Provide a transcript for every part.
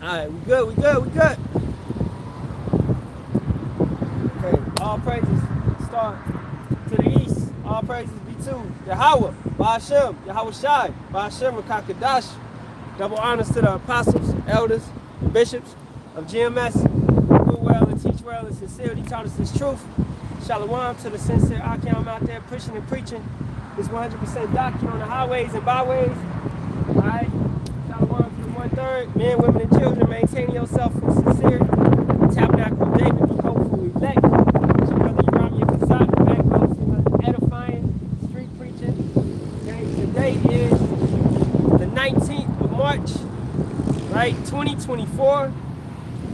Alright, we good, we good, we good. Okay, all praises start to the east. All praises be to Yahawah, Bahasham, Yahawashi, Bahasham, Kakadash. Double honors to the apostles, elders, bishops of GMS, who well and teach well and sincerely taught us this truth. Shalawam to the sincere Ahtham out there pushing and preaching this 100% doctrine on the highways and byways. Alright, Shalawam to the 1/3, men, women, and children, maintaining yourself in sincerity. Tabernacle of David, the hopeful elect. It's your brother Yahawah, your Kazak, the background for edifying, street preaching. Okay, today is the 19th of March, right, 2024.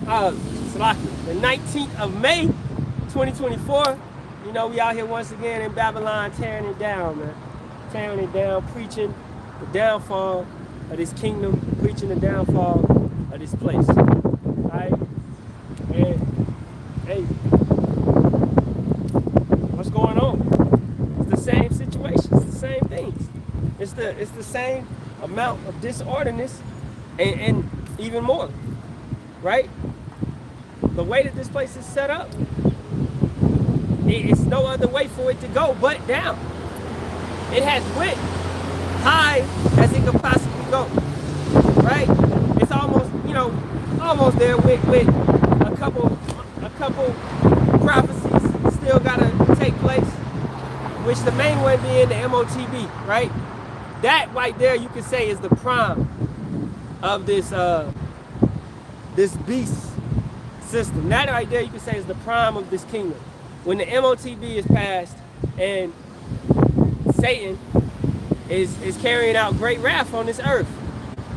The 19th of May, 2024. You know, we out here once again in Babylon tearing it down, man. Tearing it down, preaching the downfall of this kingdom, preaching the downfall of this place. Right? And hey, what's going on? It's the same situation, it's the same things. It's the same amount of disorderness and even more. Right? The way that this place is set up, it's no other way for it to go but down. It has went high as it could possibly go, right? It's almost, you know, almost there with a couple prophecies still gotta take place, which the main one being the MOTB, right? That right there, you could say, is the prime of this this beast system. That right there, you could say, is the prime of this kingdom. When the MOTB is passed and Satan is carrying out great wrath on this earth.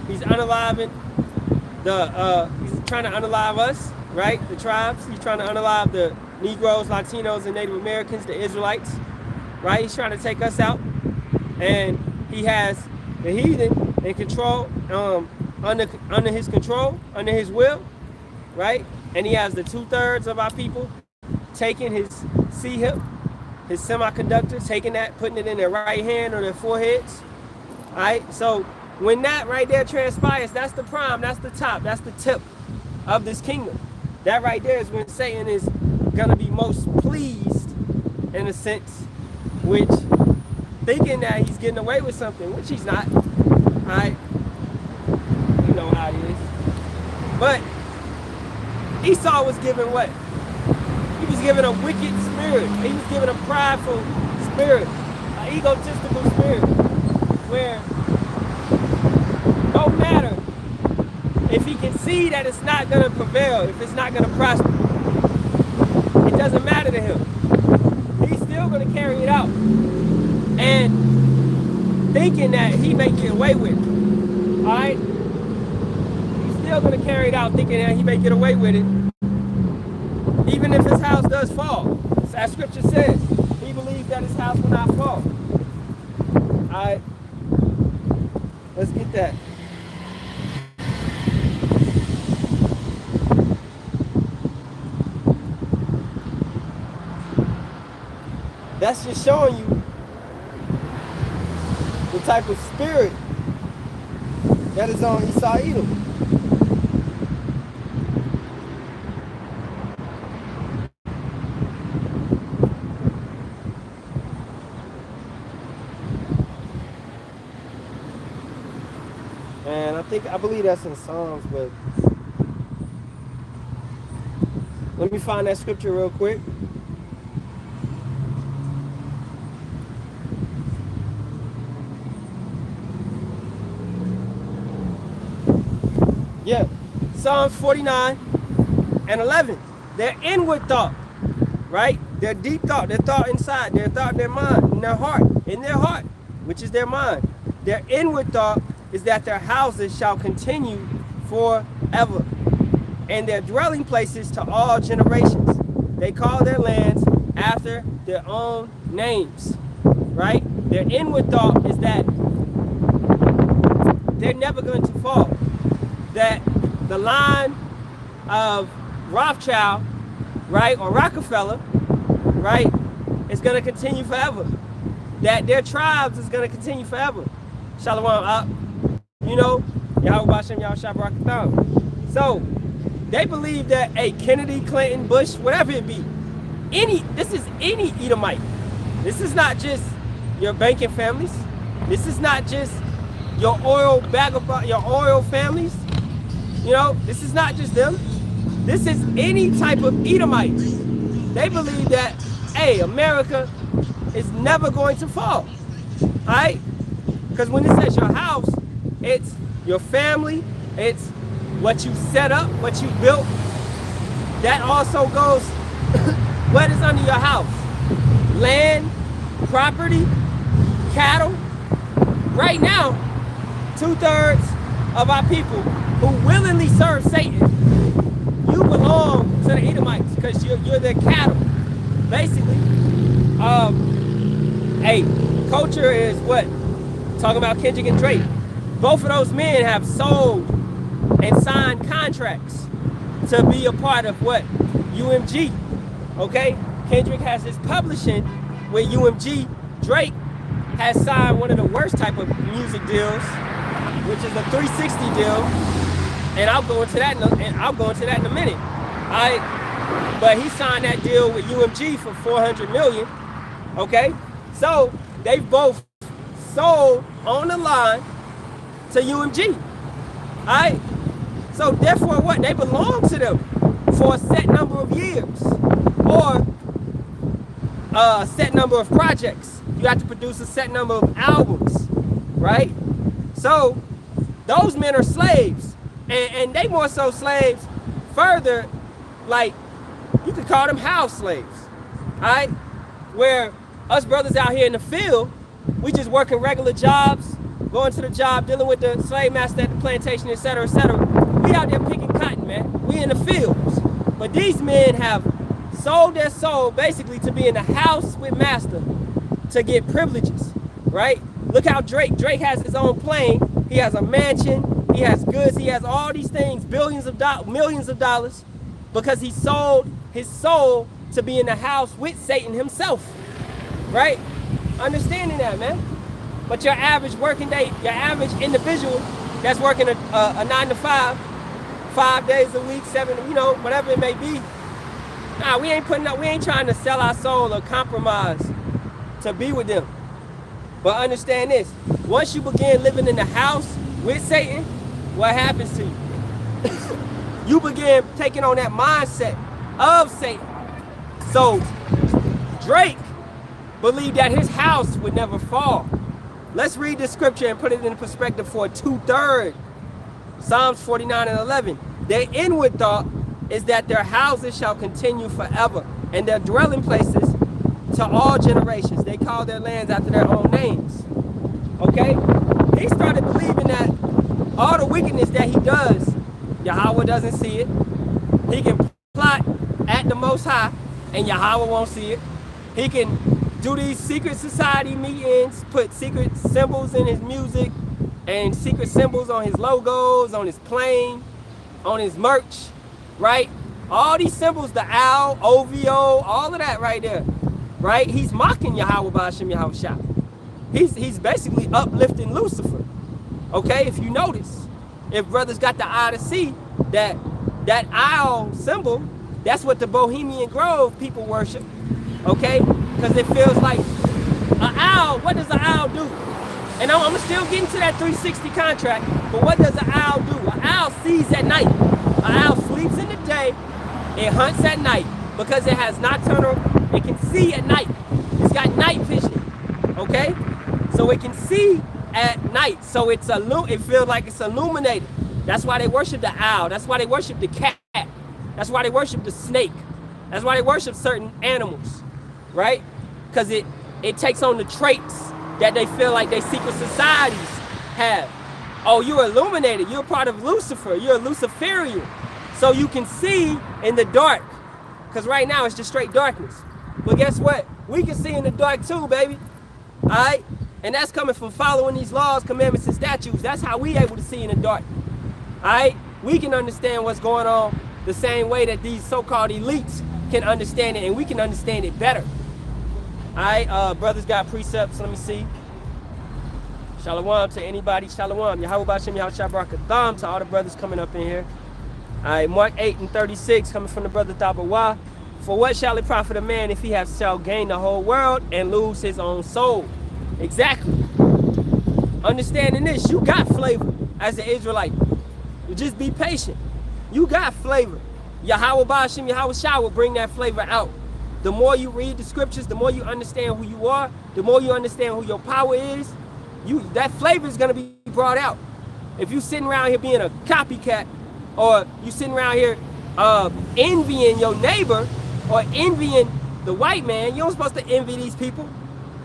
He's unaliving he's trying to unalive us, right? The tribes. He's trying to unalive the Negroes, Latinos, and Native Americans, the Israelites, right? He's trying to take us out. And he has the heathen in control, under his control, under his will, right? And he has the 2/3 of our people taking his C-hip, his semiconductor, taking that, putting it in their right hand or their foreheads. All right, so when that right there transpires, that's the prime, that's the top, that's the tip of this kingdom. That right there is when Satan is gonna be most pleased, in a sense, which thinking that he's getting away with something, which he's not. All right, you know how it is. But Esau was given what? He was given a wicked spirit. He was given a prideful spirit, an egotistical spirit, where no matter if he can see that it's not going to prevail, if it's not going to prosper, it doesn't matter to him. He's still going to carry it out. And thinking that he may get away with it, all right? He's still going to carry it out thinking that he may get away with it. Even if his house does fall, as scripture says, he believes that his house will not fall. All right, let's get that. That's just showing you the type of spirit that is on Esau Edom. I believe that's in Psalms, but let me find that scripture real quick. Yeah, Psalms 49 and 11. Their inward thought, right? Their deep thought, their thought inside, their thought in their mind, in their heart, which is their mind. Their inward thought is that their houses shall continue forever, and their dwelling places to all generations. They call their lands after their own names, right? Their inward thought is that they're never going to fall, that the line of Rothschild, right, or Rockefeller, right, is going to continue forever, that their tribes is going to continue forever. Shalawam, you know, Yahawah, Bahasham, Barak, Ahtham. So they believe that Kennedy, Clinton, Bush, whatever it be, this is any Edomite. This is not just your banking families. This is not just your oil families. You know, this is not just them. This is any type of Edomite. They believe that, America is never going to fall. All right? Because when it says your house, it's your family, it's what you set up, what you built. That also goes what is under your house. Land, property, cattle. Right now, 2/3 of our people who willingly serve Satan, you belong to the Edomites because you're their cattle. Basically, culture is what? Talking about Kendrick and Drake. Both of those men have sold and signed contracts to be a part of what? UMG. Okay? Kendrick has his publishing with UMG. Drake has signed one of the worst type of music deals, which is a 360 deal. And I'll go into that in a minute. But he signed that deal with UMG for $400 million. Okay? So they both sold on the line to UMG. Alright? So therefore what? They belong to them for a set number of years. Or a set number of projects. You have to produce a set number of albums. Right? So those men are slaves. And they more so slaves further, like you could call them house slaves. Alright? Where us brothers out here in the field, we just working regular jobs, going to the job, dealing with the slave master at the plantation, etc., etc. We out there picking cotton, man. We in the fields. But these men have sold their soul basically to be in the house with master to get privileges, right? Look how Drake has his own plane. He has a mansion. He has goods. He has all these things, millions of dollars, because he sold his soul to be in the house with Satan himself, right? Understanding that, man. But your average working day, your average individual that's working a 9 to 5, 5 days a week, 7, whatever it may be. Nah, we ain't trying to sell our soul or compromise to be with them. But understand this, once you begin living in the house with Satan, what happens to you? You begin taking on that mindset of Satan. So Drake believed that his house would never fall. Let's read this scripture and put it in perspective for 2/3. Psalms 49:11. Their inward thought is that their houses shall continue forever, and their dwelling places to all generations. They call their lands after their own names. Okay? He started believing that all the wickedness that he does, Yahawah doesn't see it. He can plot at the Most High, and Yahawah won't see it. He can do these secret society meetings, put secret symbols in his music, and secret symbols on his logos, on his plane, on his merch, right? All these symbols, the owl, OVO, all of that right there, right? He's mocking Yahawah, Bahasham, Yahawashi. He's basically uplifting Lucifer, okay? If you notice, if brothers got the eye to see that owl symbol, that's what the Bohemian Grove people worship, okay? Because it feels like an owl. What does an owl do? And I'm still getting to that 360 contract, but what does an owl do? An owl sees at night. An owl sleeps in the day, it hunts at night because it has nocturnal, it can see at night. It's got night vision, okay? So it can see at night. So it feels like it's illuminated. That's why they worship the owl. That's why they worship the cat. That's why they worship the snake. That's why they worship certain animals, right? Because it takes on the traits that they feel like their secret societies have. Oh, you're illuminated. You're part of Lucifer. You're a Luciferian. So you can see in the dark. Because right now it's just straight darkness. But guess what? We can see in the dark too, baby. All right? And that's coming from following these laws, commandments, and statutes. That's how we able to see in the dark. All right? We can understand what's going on the same way that these so-called elites can understand it, and we can understand it better. All right? Brothers got precepts. Let me see. Shalawam to anybody. Shalawam. Yahawah Bahasham, Yahawashi, Barak, Ahtham to all the brothers coming up in here. All right, Mark 8:36, coming from the brother Yahawah. For what shall it profit a man if he shall gain the whole world and lose his own soul? Exactly. Understanding this, you got flavor as an Israelite. You just be patient. You got flavor. Yahawah Bahasham, Yahawashi will bring that flavor out. The more you read the scriptures, the more you understand who you are, the more you understand who your power is, that flavor is going to be brought out. If you sitting around here being a copycat, or you sitting around here envying your neighbor, or envying the white man, you don't supposed to envy these people.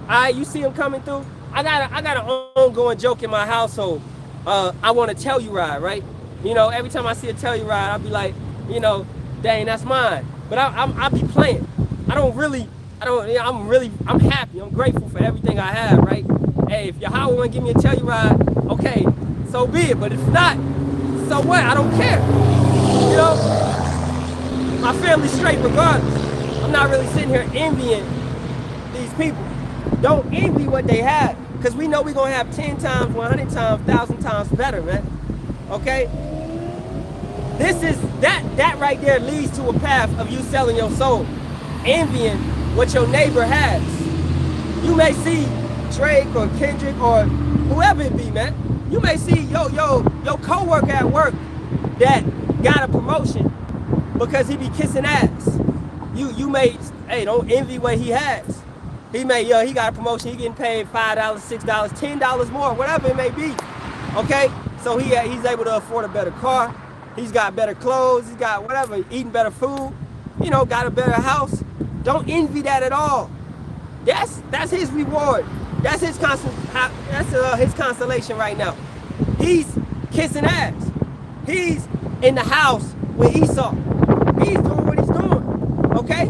All right, you see them coming through. I got an ongoing joke in my household. I want to tell you right? You know, every time I see a tell you I'll be like, you know, dang, that's mine. But I be playing. I'm happy. I'm grateful for everything I have, right? Hey, if Yahawah want to give me a tell you okay, so be it. But if not, so what? I don't care. You know, my family's straight regardless. I'm not really sitting here envying these people. Don't envy what they have, because we know we're going to have 10 times, 100 times, 1,000 times better, man. Okay? That right there leads to a path of you selling your soul, envying what your neighbor has. You may see Drake or Kendrick or whoever it be, man. You may see your co-worker at work that got a promotion because he be kissing ass. You may, hey, don't envy what he has. He may, he got a promotion, he getting paid $5, $6, $10 more, whatever it may be. Okay? So he's able to afford a better car. He's got better clothes. He's got whatever, eating better food. You know, got a better house. Don't envy that at all. That's his reward. That's his consolation right now. He's kissing ass. He's in the house with Esau. He's doing what he's doing. Okay?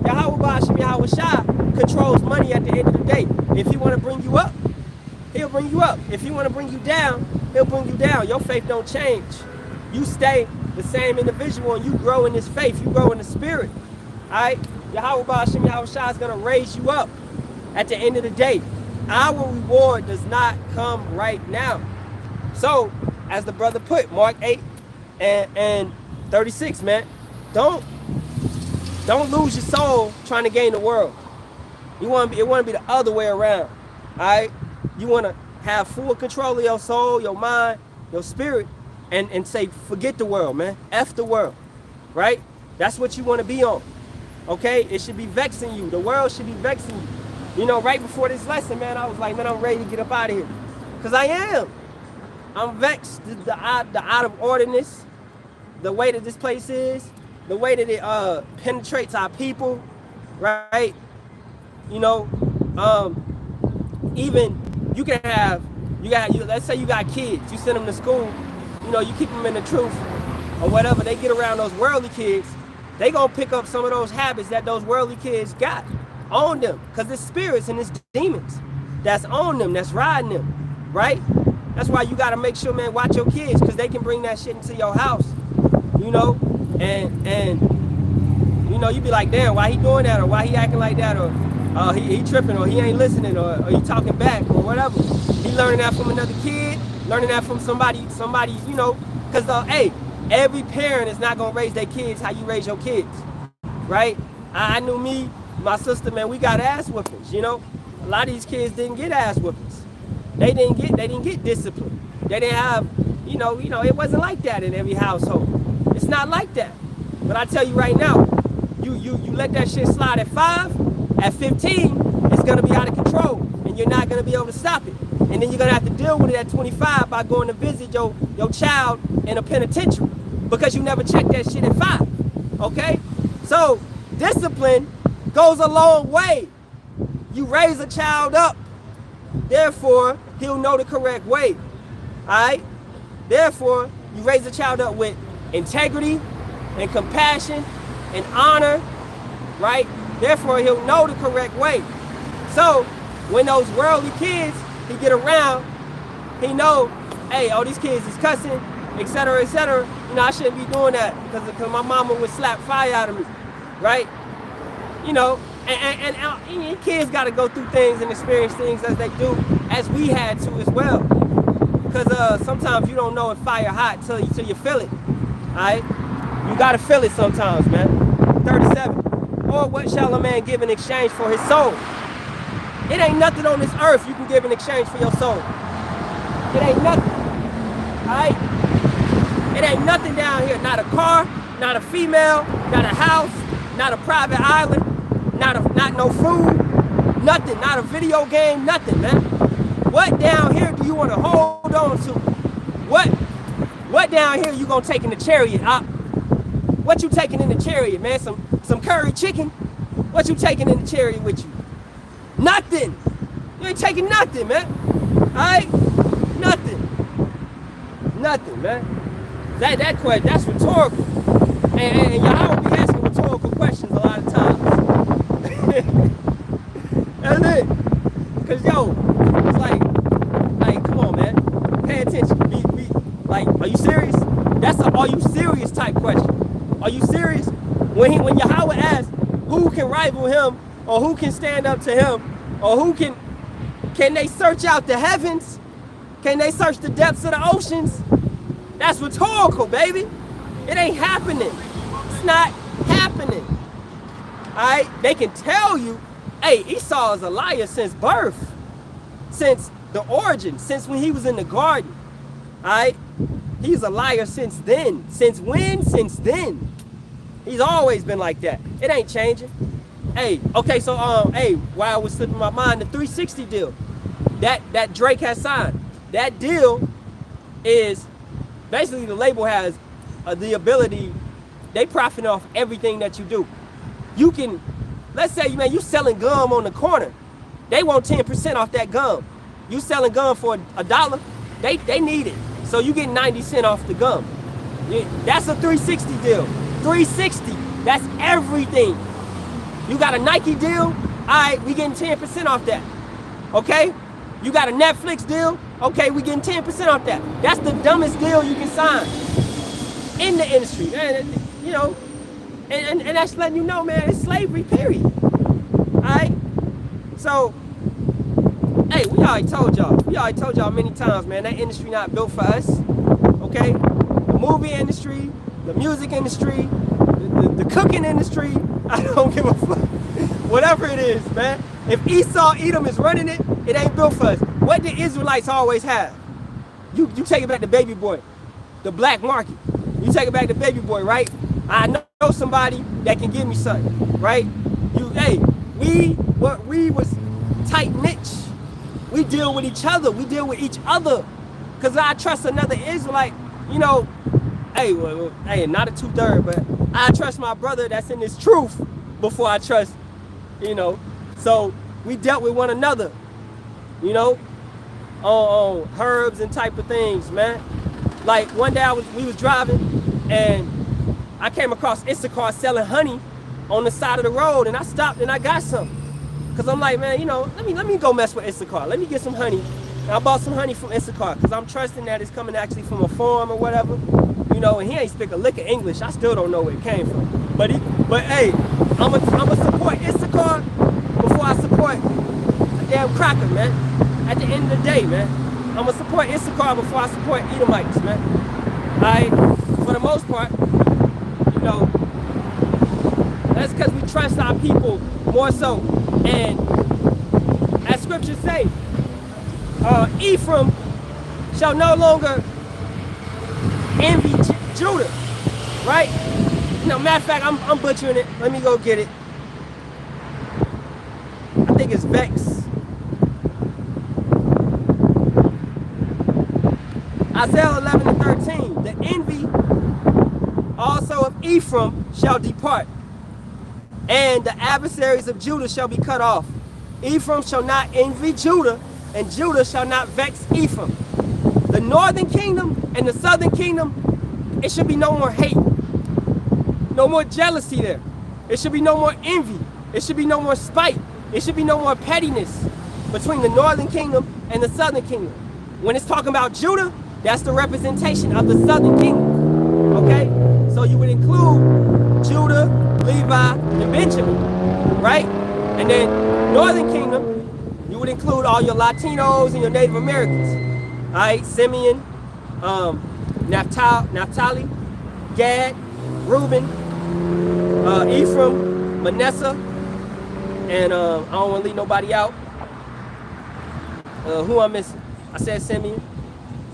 Yahawah Bahasham, Yahawashi controls money at the end of the day. If he want to bring you up, he'll bring you up. If he want to bring you down, he'll bring you down. Your faith don't change. You stay the same individual and you grow in this faith. You grow in the spirit. All right? Yahawah Bahasham, Yahawashi is going to raise you up at the end of the day. Our reward does not come right now. So, as the brother put, Mark 8 and 36, man, don't lose your soul trying to gain the world. It want to be the other way around. All right? You want to have full control of your soul, your mind, your spirit, and say, forget the world, man. F the world. Right? That's what you want to be on. Okay? It should be vexing you. The world should be vexing you. You know, right before this lesson, man, I was like, man, I'm ready to get up out of here. Because I am. I'm vexed. The out of orderness, the way that this place is, the way that it penetrates our people, right? You know, even you can have, let's say you got kids, you send them to school, you know, you keep them in the truth or whatever, they get around those worldly kids, they gonna pick up some of those habits that those worldly kids got on them, because it's spirits and it's demons that's on them, that's riding them, right? That's why you gotta make sure, man, watch your kids, because they can bring that shit into your house, you know, and you know, you be like, damn, why he doing that, or why he acting like that, or he tripping, or he ain't listening, or he talking back, or whatever. He learning that from another kid, learning that from somebody, you know, because hey, every parent is not gonna raise their kids how you raise your kids, right? I knew me, my sister, man, we got ass whoopings, you know. A lot of these kids didn't get ass whoopings. They didn't get discipline. They didn't have, you know, it wasn't like that in every household. It's not like that. But I tell you right now, you let that shit slide at 5, at 15, it's gonna be out of control, and you're not gonna be able to stop it. And then you're gonna have to deal with it at 25 by going to visit your child in a penitentiary because you never checked that shit at 5. Okay? So discipline goes a long way. You raise a child up, therefore he'll know the correct way. Alright? Therefore, you raise a child up with integrity and compassion and honor, right? Therefore, he'll know the correct way. So, when those worldly kids, he get around, he know, hey, oh, these kids is cussing, etc., etc. You know, I shouldn't be doing that because my mama would slap fire out of me, right? You know, and kids got to go through things and experience things as they do, as we had to as well. Because sometimes you don't know if fire hot till you feel it. Alright? You gotta feel it sometimes, man. 37. Or what shall a man give in exchange for his soul? It ain't nothing on this earth you can give in exchange for your soul. It ain't nothing. Alright? It ain't nothing down here. Not a car, not a female, not a house, not a private island, not no food, nothing, not a video game, nothing, man. What down here do you want to hold on to? What down here you gonna take in the chariot? What you taking in the chariot, man? Some curry chicken? What you taking in the chariot with you? Nothing. You ain't taking nothing, man. Alright? Nothing. Nothing, man. That question, that's rhetorical. And Yahawah be asking rhetorical questions a lot of times. That's it. Cause yo, it's like, come on, man. Pay attention. Like, are you serious? That's a are you serious type question. Are you serious? When Yahawah asks who can rival him, or who can stand up to him, or who can they search out the heavens? Can they search the depths of the oceans? That's rhetorical, baby. It ain't happening. It's not happening. Alright? They can tell you, hey, Esau is a liar since birth. Since the origin. Since when he was in the garden. Alright? He's a liar since then. Since when? Since then. He's always been like that. It ain't changing. Hey, okay, so while I was slipping my mind, the 360 deal that Drake has signed. That deal is basically the label has the ability, they profit off everything that you do. You can, let's say, man, you selling gum on the corner. They want 10% off that gum. You selling gum for $1, they need it. So you get 90 cents off the gum. That's a 360 deal. 360, that's everything. You got a Nike deal, all right, we getting 10% off that. Okay? You got a Netflix deal, okay, we getting 10% off that. That's the dumbest deal you can sign in the industry. And, you know, and that's letting you know, man, it's slavery, period. All right? So, hey, we already told y'all many times, man, that industry not built for us, okay? The movie industry, the music industry, the cooking industry, I don't give a fuck. Whatever it is, man. If Esau Edom is running it, it ain't built for us. What the Israelites always have? You take it back to baby boy, the black market. You take it back to baby boy, right? I know somebody that can give me something, right? We was tight knit. We deal with each other. We deal with each other. Cause I trust another Israelite, you know. Hey, not a 2/3, but I trust my brother that's in this truth before I trust, you know. So we dealt with one another, you know, on herbs and type of things, man. Like one day we was driving and I came across Issachar selling honey on the side of the road, and I stopped and I got some. Cause I'm like, man, you know, let me go mess with Issachar. Let me get some honey. And I bought some honey from Issachar because I'm trusting that it's coming actually from a farm or whatever. You know, and he ain't speak a lick of English. I still don't know where it came from. But hey, I'ma support Issachar before I support a damn cracker, man. At the end of the day, man, I'ma support Issachar before I support Edomites, man. Alright? For the most part, you know, that's because we trust our people more so. And as scriptures say, Ephraim shall no longer envy Judah, right? No, matter of fact, I'm butchering it. Let me go get it. I think it's Vex. Isaiah 11:13. The envy also of Ephraim shall depart, and the adversaries of Judah shall be cut off. Ephraim shall not envy Judah, and Judah shall not vex Ephraim. The northern kingdom and the southern kingdom, it should be no more hate. No more jealousy there. It should be no more envy. It should be no more spite. It should be no more pettiness between the northern kingdom and the southern kingdom. When it's talking about Judah, that's the representation of the southern kingdom. Okay? So you would include Judah, Levi, and Benjamin, right? And then northern kingdom, you would include all your Latinos and your Native Americans. All right, Simeon, Naphtali, Gad, Reuben, Ephraim, Manasseh, and I don't want to leave nobody out. Who I'm missing? I said Simeon,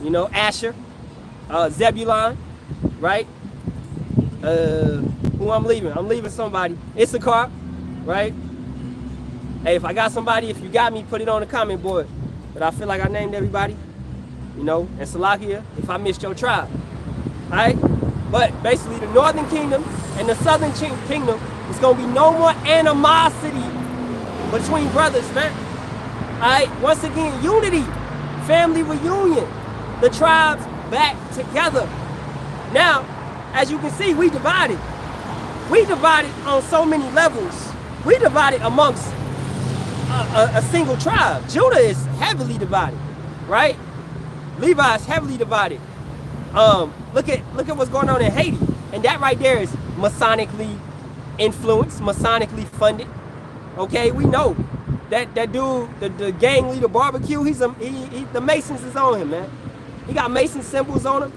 you know, Asher, Zebulon, right? Who I'm leaving? I'm leaving somebody. Issachar, right? Hey, if I got somebody, if you got me, put it on the comment board. But I feel like I named everybody, you know, and Salakia, if I missed your tribe, all right? But basically, the northern kingdom and the southern kingdom, it's going to be no more animosity between brothers, man. All right? Once again, unity, family reunion, the tribes back together. Now, as you can see, we divided. We divided on so many levels. We divided amongst a single tribe. Judah is heavily divided, right? Levi is heavily divided. Look at what's going on in Haiti, and that right there is Masonically influenced, Masonically funded. Okay, we know that dude, the gang leader Barbecue, the Masons is on him, man. He got Mason symbols on him,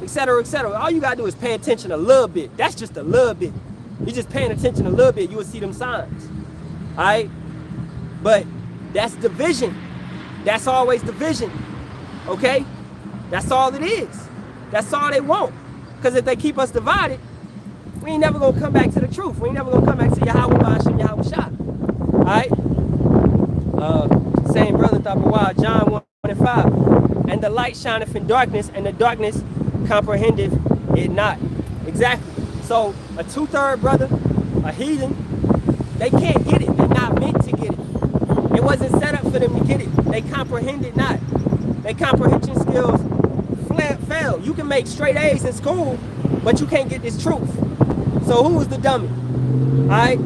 etc., etc. All you gotta do is pay attention a little bit. That's just a little bit. You're just paying attention a little bit, you will see them signs. All right, but that's division. That's always division. Okay, that's all it is. That's all they want. Because if they keep us divided, we ain't never gonna come back to the truth. We ain't never gonna come back to Yahawah, Bahasham, Yahawashi. Alright? Same brother thought for a while, John 1:5. And the light shineth in darkness, and the darkness comprehendeth it not. Exactly. So a 2/3 brother, a heathen, they can't get it. They're not meant to get it. It wasn't set up for them to get it. They comprehend it not. Their comprehension skills fail. You can make straight A's in school, but you can't get this truth. So who was the dummy? Alright?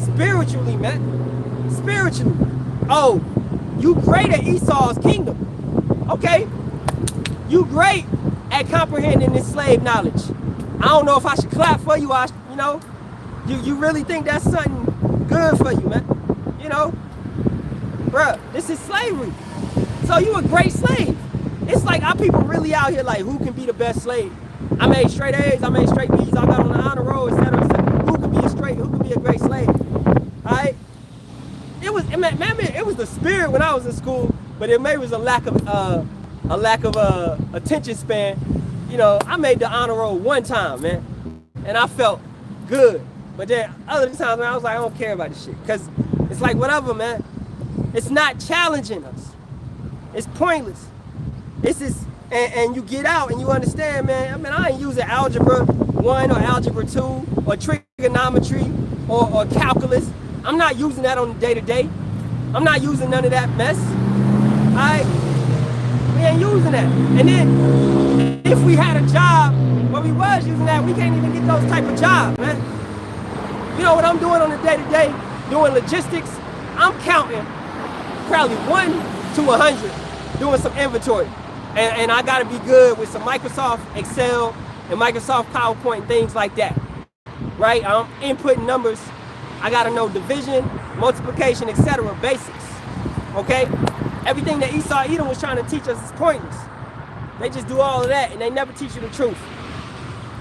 Spiritually, man. Spiritually. Oh, you great at Esau's kingdom. Okay? You great at comprehending this slave knowledge. I don't know if I should clap for you, you know? You really think that's something good for you, man? You know? Bruh, this is slavery. So you a great slave. It's like our people really out here like, who can be the best slave? I made straight A's, I made straight B's, I got on the honor roll, etc. Who can be a great slave? Alright? It was the spirit when I was in school, but it maybe was a lack of attention span. You know, I made the honor roll one time, man, and I felt good. But then other times, man, I was like, I don't care about this shit, because it's like whatever, man. It's not challenging us. It's pointless. This is, and you get out and you understand, man. I mean, I ain't using algebra 1 or algebra 2 or trigonometry or calculus. I'm not using that on the day-to-day. I'm not using none of that mess. We ain't using that. And then if we had a job where we was using that, we can't even get those type of jobs, man. You know what I'm doing on the day-to-day, doing logistics? I'm counting probably 1 to 100, doing some inventory. And I gotta be good with some Microsoft Excel and Microsoft PowerPoint and things like that, right? I'm inputting numbers. I gotta know division, multiplication, etc. Basics, okay? Everything that Esau Edom was trying to teach us is pointless. They just do all of that and they never teach you the truth.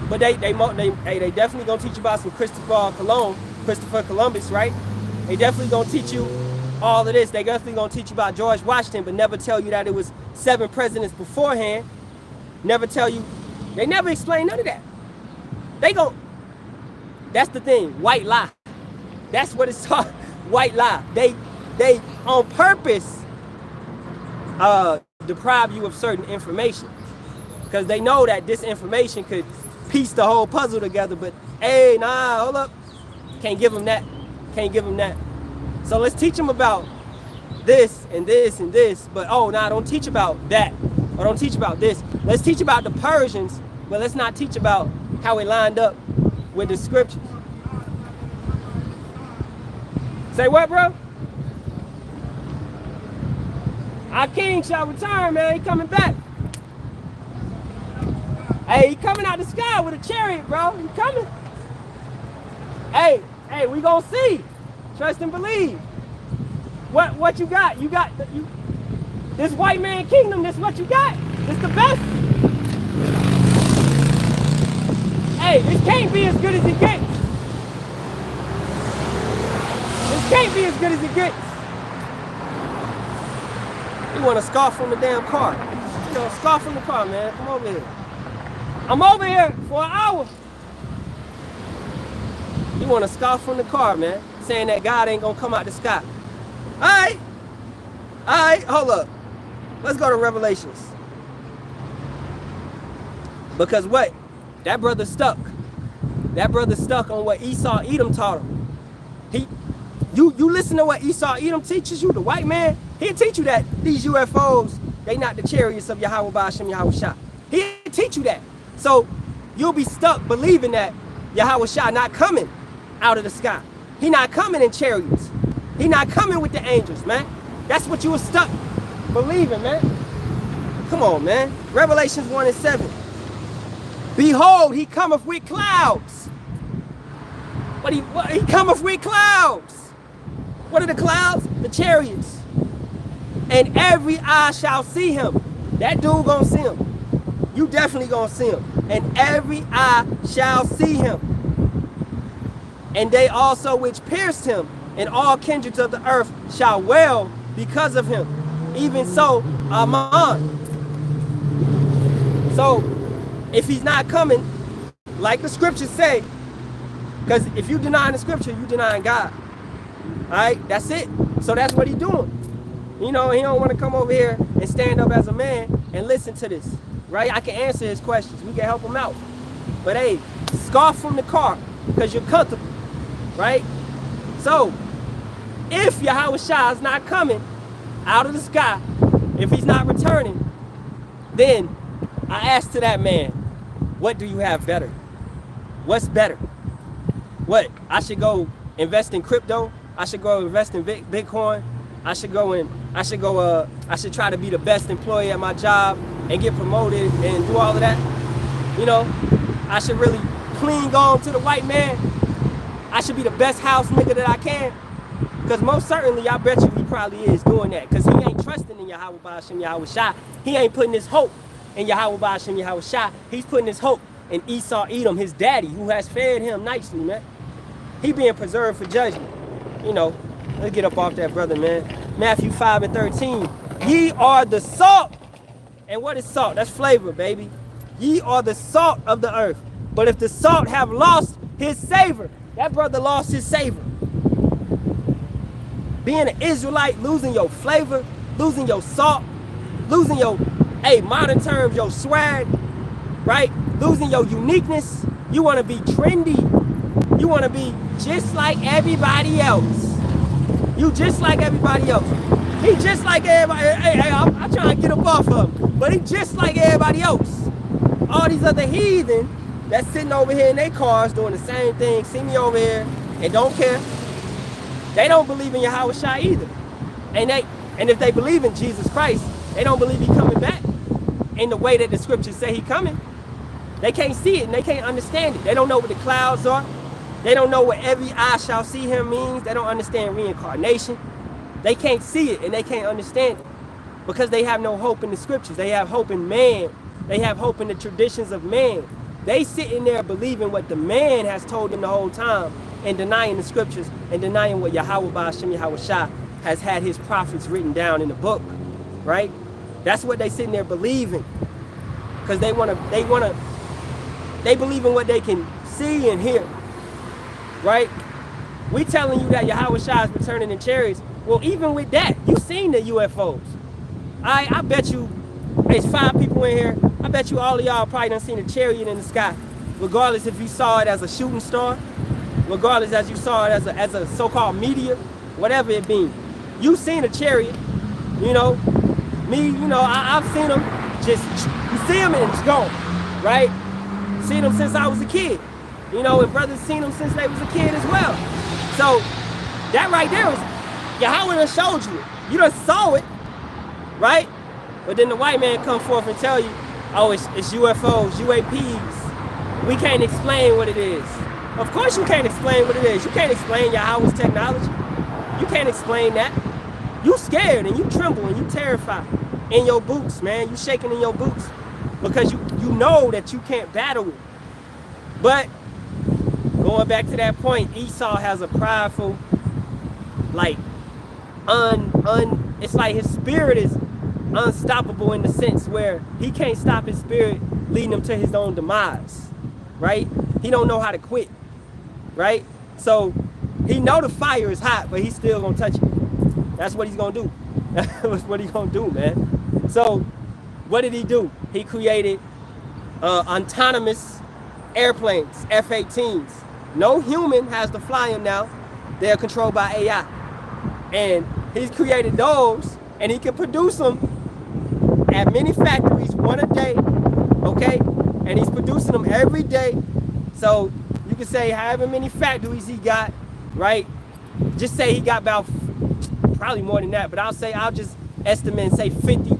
But they definitely gonna teach you about some Christopher Columbus, right? They definitely gonna teach you all of this. They definitely gonna teach you about George Washington, but never tell you that it was 7 presidents beforehand. Never tell you. They never explain none of that. That's the thing. White lie. That's what it's called. White lie. They on purpose deprive you of certain information because they know that this information could piece the whole puzzle together. But hey, nah, hold up. Can't give them that. Can't give them that. So let's teach them about this and this and this, but don't teach about that, or don't teach about this. Let's teach about the Persians, but let's not teach about how it lined up with the scriptures. Say what, bro? Our king shall return, man. He coming back. Hey, he coming out the sky with a chariot, bro. He coming. Hey, we gonna see. Trust and believe. What you got? You got this white man kingdom. This what you got. This the best. Hey, this can't be as good as it gets. This can't be as good as it gets. You want to scarf from the damn car. You know, scarf from the car, man. Come over here. I'm over here for an hour. You want to scoff from the car, man, saying that God ain't going to come out the sky. All right, hold up. Let's go to Revelations. Because what? That brother stuck. That brother stuck on what Esau Edom taught him. You listen to what Esau Edom teaches you, the white man, he'll teach you that these UFOs, they not the chariots of Yahawah, Bahasham, Yahawashi. He'll teach you that. So you'll be stuck believing that Yahawashi not coming out of the sky. He not coming in chariots. He not coming with the angels, man. That's what you were stuck believing, man. Come on, man. Revelations 1:7. Behold, he cometh with clouds. He cometh with clouds. What are the clouds? The chariots. And every eye shall see him. That dude gonna see him. You definitely gonna see him. And every eye shall see him. And they also which pierced him, and all kindreds of the earth shall wail because of him. Even so, Amen. So, if he's not coming, like the scriptures say, because if you deny the scripture, you denying God. All right, that's it. So that's what he's doing. You know, he don't want to come over here and stand up as a man and listen to this, right? I can answer his questions. We can help him out. But hey, scarf from the car because you're comfortable, right? So, if Yahawashi is not coming out of the sky, if he's not returning, then I ask to that man, what do you have better? What's better? What? I should go invest in crypto? I should go invest in Bitcoin? I should try to be the best employee at my job and get promoted and do all of that. You know, I should really cling on to the white man. I should be the best house nigga that I can. Because most certainly, I bet you he probably is doing that. Because he ain't trusting in Yahawah, Bahasham, Yahawashi. He ain't putting his hope in Yahawah, Bahasham, Yahawashi. He's putting his hope in Esau Edom, his daddy, who has fed him nicely, man. He being preserved for judgment. You know, let's get up off that brother, man. Matthew 5:13. Ye are the salt. And what is salt? That's flavor, baby. Ye are the salt of the earth. But if the salt have lost his savor, that brother lost his savor. Being an Israelite, losing your flavor, losing your salt, losing your, modern terms, your swag, right? Losing your uniqueness. You want to be trendy. You want to be just like everybody else. You just like everybody else. He just like everybody. I'm trying to get up off of him. But he just like everybody else. All these other heathen that's sitting over here in their cars doing the same thing, see me over here and don't care. They don't believe in Yahawashi either. And if they believe in Jesus Christ, they don't believe he coming back in the way that the scriptures say he coming. They can't see it and they can't understand it. They don't know what the clouds are. They don't know what every eye shall see him means. They don't understand reincarnation. They can't see it and they can't understand it because they have no hope in the scriptures. They have hope in man. They have hope in the traditions of man. They sitting there believing what the man has told them the whole time and denying the scriptures and denying what Yahawah, Bahasham, Yahawashi has had his prophets written down in the book, right? That's what they sitting there believing because they believe in what they can see and hear. Right? We telling you that Yahawashi is returning in chariots. Well, even with that, you seen the UFOs. I bet you, there's 5 people in here. I bet you all of y'all probably done seen a chariot in the sky. Regardless if you saw it as a shooting star, regardless as you saw it as a so-called meteor, whatever it be. You seen a chariot, you know. Me, you know, I've seen them. Just, you see them and it's gone, right? Seen them since I was a kid. You know, and brothers seen them since they was a kid as well. So, that right there is, Yahawah done showed you it. You done saw it, right? But then the white man come forth and tell you, oh, it's UFOs, UAPs. We can't explain what it is. Of course you can't explain what it is. You can't explain Yahawah's technology. You can't explain that. You scared and you tremble and you terrified in your boots, man. You shaking in your boots because you know that you can't battle it. But going back to that point, Esau has a prideful, like, it's like his spirit is unstoppable in the sense where he can't stop his spirit leading him to his own demise, right? He don't know how to quit, right? So he know the fire is hot, but he's still gonna touch it. That's what he's gonna do. That's what he's gonna do, man. So what did he do? He created autonomous airplanes, F-18s. No human has to fly them now. They're controlled by AI. And he's created those, and he can produce them at many factories, one a day, okay? And he's producing them every day. So you can say however many factories he got, right? Just say he got about, probably more than that, but I'll just estimate and say 50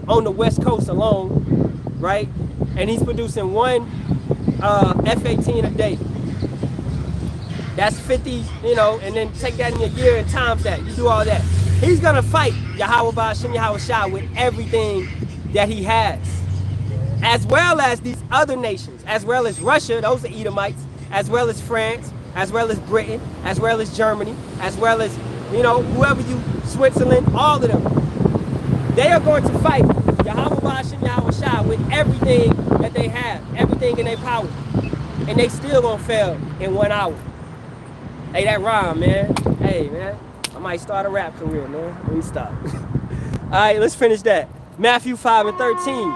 on the West Coast alone, right? And he's producing one F-18 a day. That's 50, you know, and then take that in a year and times that. You do all that. He's going to fight Yahawah, Bahasham, Yahawashi with everything that he has. As well as these other nations, as well as Russia, those are Edomites, as well as France, as well as Britain, as well as Germany, as well as, you know, whoever Switzerland, all of them. They are going to fight Yahawah, Bahasham, Yahawashi with everything that they have, everything in their power. And they still going to fail in 1 hour. Hey, that rhyme, man. Hey, man. I might start a rap career, man. Let me stop. All right, let's finish that. Matthew 5 and 13.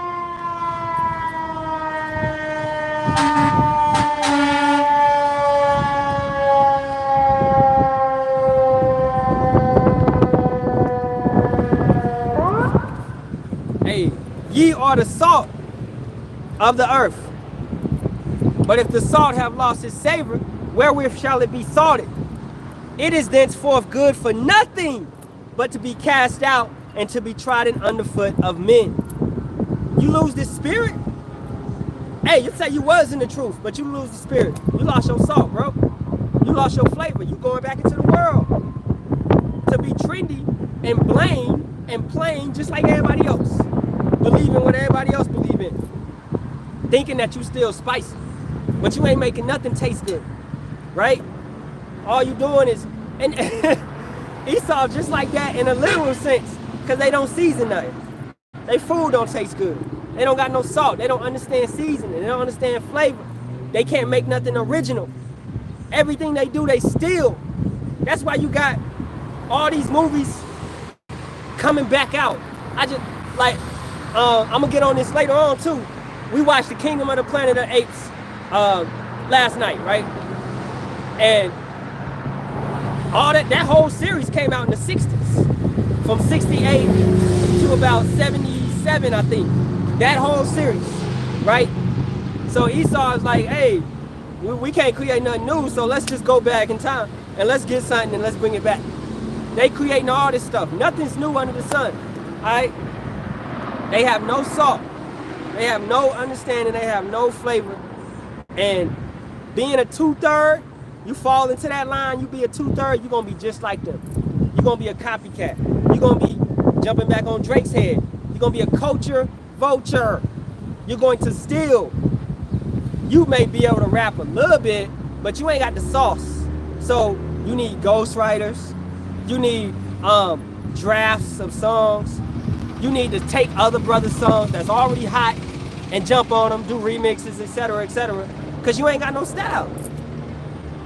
Hey, ye are the salt of the earth. But if the salt have lost its savor, wherewith shall it be salted? It is thenceforth good for nothing but to be cast out and to be trodden underfoot of men. You lose the spirit? Hey, you say you was in the truth, but you lose the spirit. You lost your salt, bro. You lost your flavor. You going back into the world to be trendy and blame and plain just like everybody else. Believing what everybody else believe in. Thinking that you still spicy, but you ain't making nothing taste good. Right? All you doing is, and Esau just like that in a literal sense, because they don't season nothing. They food don't taste good. They don't got no salt. They don't understand seasoning. They don't understand flavor. They can't make nothing original. Everything they do, they steal. That's why you got all these movies coming back out. I just, like, I'm going to get on this later on too. We watched The Kingdom of the Planet of the Apes last night, right? And all that whole series came out in the 60s, from 68 to about 77, I think. That whole series, right? So Esau is like, hey, we can't create nothing new, so let's just go back in time and let's get something and let's bring it back. They creating all this stuff. Nothing's new under the sun, all right? They have no salt. They have no understanding. They have no flavor. And being a 2/3, you fall into that line, you be a 2/3, you're going to be just like them. You're going to be a copycat. You're going to be jumping back on Drake's head. You're going to be a culture vulture. You're going to steal. You may be able to rap a little bit, but you ain't got the sauce. So you need ghostwriters. You need drafts of songs. You need to take other brothers' songs that's already hot and jump on them, do remixes, etc., because you ain't got no style.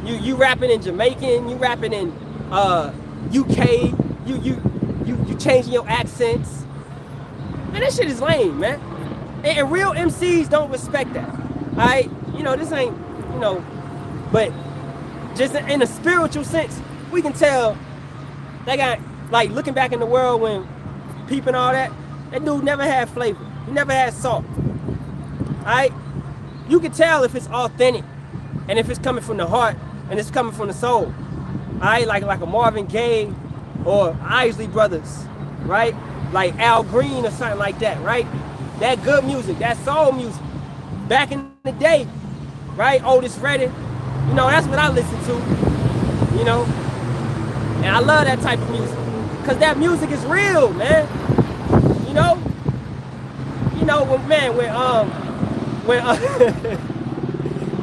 You rapping in Jamaican, you rapping in UK, you changing your accents. Man, that shit is lame, man. And real MCs don't respect that. Alright? You know, this ain't, you know, but just in a spiritual sense, we can tell they got, like, looking back in the world when peeping all that dude never had flavor. He never had salt. Alright? You can tell if it's authentic and if it's coming from the heart and it's coming from the soul. Alright? Like a Marvin Gaye or Isley Brothers, right? Like Al Green or something like that, right? That good music, that soul music. Back in the day, right? Otis Redding, you know, that's what I listen to, you know? And I love that type of music. Because that music is real, man. You know? You know, when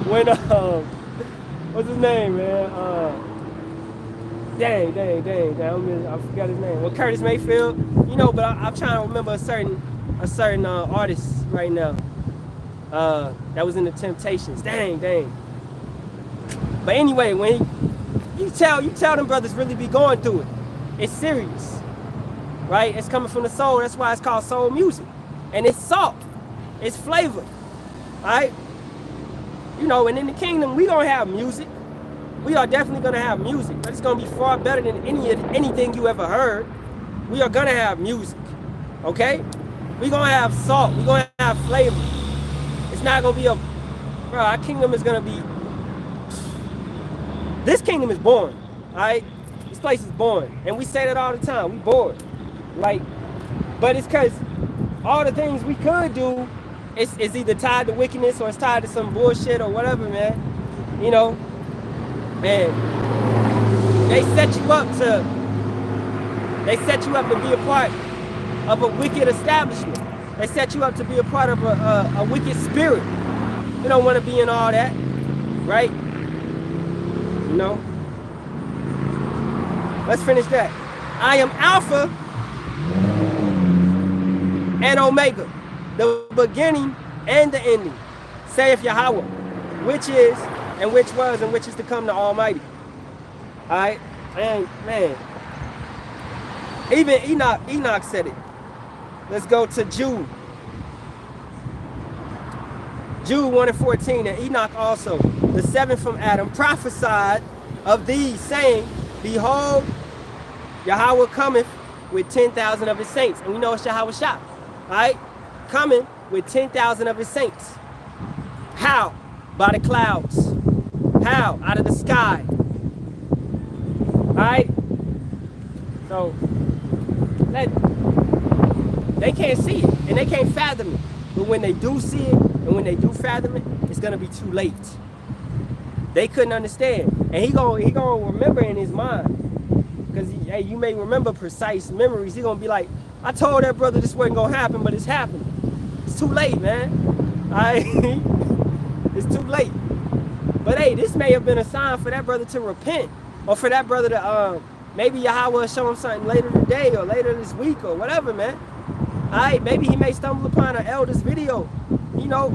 when what's his name, man? Dang, I forgot his name. Well, Curtis Mayfield, you know, but I'm trying to remember a certain artist right now. That was in the Temptations. Dang. But anyway, when you tell them brothers really be going through it. It's serious, right? It's coming from the soul. That's why it's called soul music, and it's salt, it's flavor, right? You know, and in the kingdom we gonna have music. We are definitely gonna have music, but it's gonna be far better than anything you ever heard. We are gonna have music, okay? We gonna have salt. We gonna have flavor. It's not gonna be our kingdom is gonna be. This kingdom is boring, all right? This place is boring, and we say that all the time. We bored, like, but it's because all the things we could do is either tied to wickedness or it's tied to some bullshit or whatever, man. You know, and they set you up to be a part of a wicked establishment. They set you up to be a part of a wicked spirit. You don't want to be in all that, right? You know. Let's finish that. I am Alpha and Omega, the beginning and the ending, saith Yahawah, which is, and which was, and which is to come, the Almighty. All right? And, man, even Enoch said it. Let's go to Jude. Jude 1:14, and Enoch also, the seventh from Adam, prophesied of these, saying, behold, Yahawah cometh with 10,000 of his saints. And we know it's Yahawashi, all right? Coming with 10,000 of his saints. How? By the clouds. How? Out of the sky. All right? So, they can't see it, and they can't fathom it. But when they do see it, and when they do fathom it, it's going to be too late. They couldn't understand. And he gonna remember in his mind. Because, hey, you may remember precise memories. He gonna be like, I told that brother this wasn't gonna happen, but it's happening. It's too late, man. All right? It's too late. But, hey, this may have been a sign for that brother to repent. Or for that brother to, maybe Yahawah show him something later today or later this week or whatever, man. All right? Maybe he may stumble upon an elder's video, you know,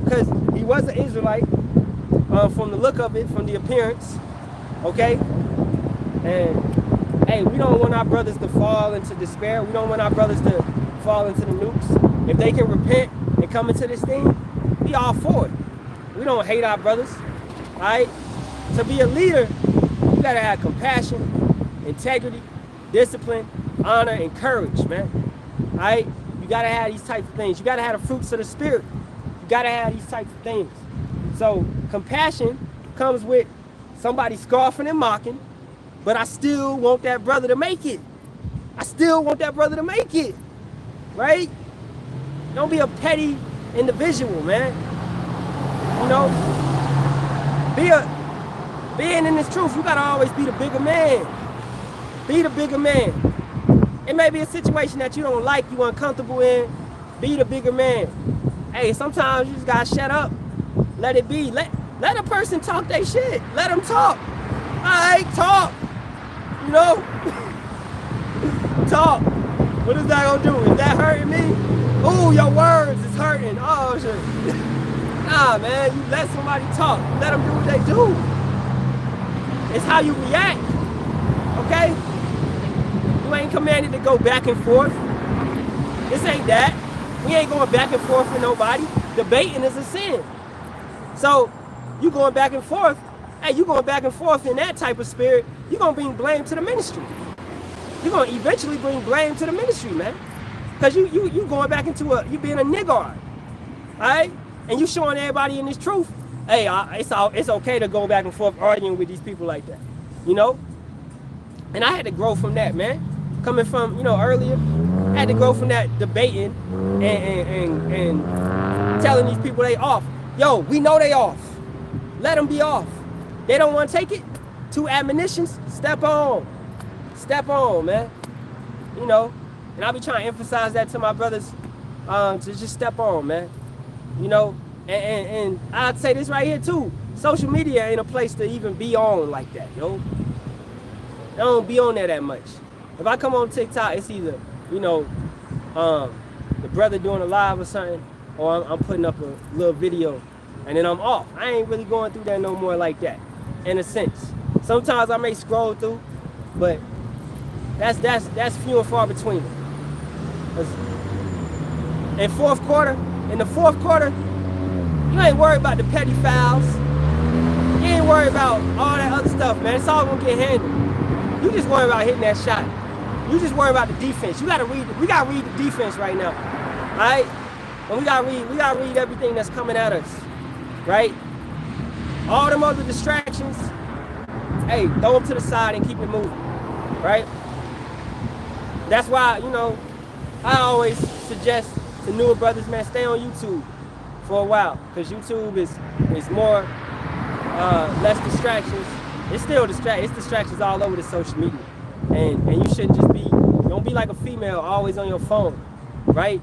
because he was an Israelite. From the look of it, from the appearance, okay? And, hey, we don't want our brothers to fall into despair. We don't want our brothers to fall into the nukes. If they can repent and come into this thing, we all for it. We don't hate our brothers, all right? To be a leader, you gotta have compassion, integrity, discipline, honor, and courage, man, all right? You gotta have these types of things. You gotta have the fruits of the Spirit. You gotta have these types of things. So compassion comes with somebody scoffing and mocking, but I still want that brother to make it. I still want that brother to make it, right? Don't be a petty individual, man. You know, being in this truth, you gotta always be the bigger man. Be the bigger man. It may be a situation that you don't like, you uncomfortable in. Be the bigger man. Hey, sometimes you just gotta shut up. Let it be. Let a person talk their shit. Let them talk. All right, talk. You know? Talk. What is that gonna do? Is that hurting me? Ooh, your words is hurting. Oh, shit. Nah, man. You let somebody talk. You let them do what they do. It's how you react. Okay? You ain't commanded to go back and forth. This ain't that. We ain't going back and forth with nobody. Debating is a sin. So, you going back and forth, hey, you going back and forth in that type of spirit, you're going to bring blame to the ministry. You're going to eventually bring blame to the ministry, man. Because you going back into you being a niggard, all right? And you showing everybody in this truth, hey, it's okay to go back and forth arguing with these people like that, you know? And I had to grow from that, man. Coming from, you know, earlier, I had to grow from that debating and telling these people they off. Yo, we know they off. Let them be off. They don't want to take it. 2 admonitions, step on. Step on, man. You know, and I'll be trying to emphasize that to my brothers, to just step on, man. You know, And I'd say this right here too. Social media ain't a place to even be on like that, yo. I don't be on there that much. If I come on TikTok, it's either, you know, the brother doing a live or something, or I'm putting up a little video, and then I'm off. I ain't really going through that no more like that, in a sense. Sometimes I may scroll through, but that's few and far between. In the fourth quarter, you ain't worried about the petty fouls. You ain't worried about all that other stuff, man. It's all gonna get handled. You just worry about hitting that shot. You just worry about the defense. We gotta read the defense right now. Alright? And we gotta read everything that's coming at us. Right? All them other distractions, hey, throw them to the side and keep it moving. Right? That's why, you know, I always suggest to newer brothers, man, stay on YouTube for a while. Because YouTube is more less distractions. It's still distractions all over the social media. And you shouldn't just don't be like a female always on your phone, right?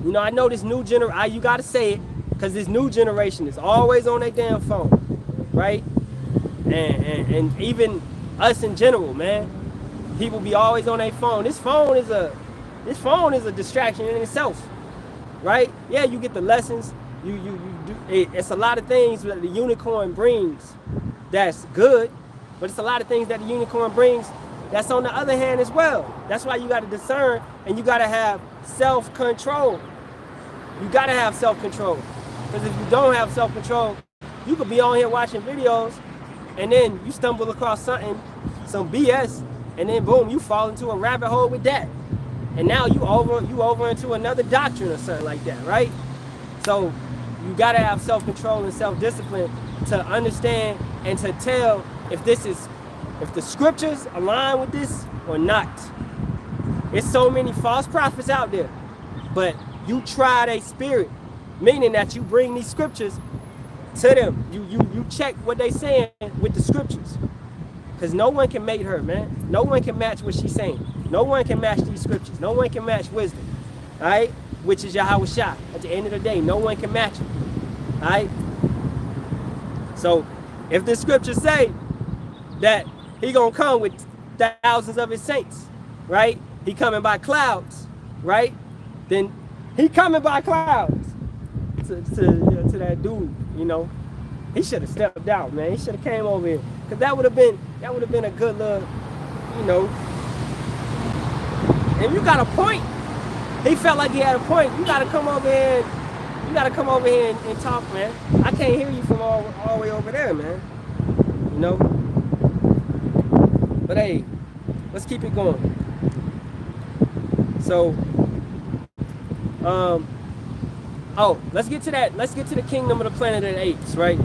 You know, I know this new generation, you gotta say it, because this new generation is always on their damn phone, right? And even us in general, man. People be always on their phone. This phone is a distraction in itself, right? Yeah, you get the lessons. You do. It's a lot of things that the unicorn brings that's good, but it's a lot of things that the unicorn brings that's on the other hand as well. That's why you got to discern, and you got to have self-control. You got to have self-control, because if you don't have self-control, you could be on here watching videos, and then you stumble across some BS, and then boom, you fall into a rabbit hole with that, and now you over into another doctrine or something like that, right? So you got to have self-control and self-discipline to understand and to tell if the scriptures align with this or not. There's so many false prophets out there, but you try their spirit, meaning that you bring these scriptures to them. You check what they saying with the scriptures, because no one can make her, man. No one can match what she's saying. No one can match these scriptures. No one can match wisdom, all right? Which is Yahawashi. At the end of the day, no one can match it, all right? So if the scriptures say that he gonna come with thousands of his saints, right? He coming by clouds, right? Then he coming by clouds to that dude, you know. He should have stepped out, man. He should have came over here, because that would have been a good little, you know. And you got a point. He felt like he had a point. You gotta come over here. You gotta come over here and talk, man. I can't hear you from all the way over there, man. You know. But hey, let's keep it going. So, let's get to that. Let's get to the kingdom of the planet of the apes, right?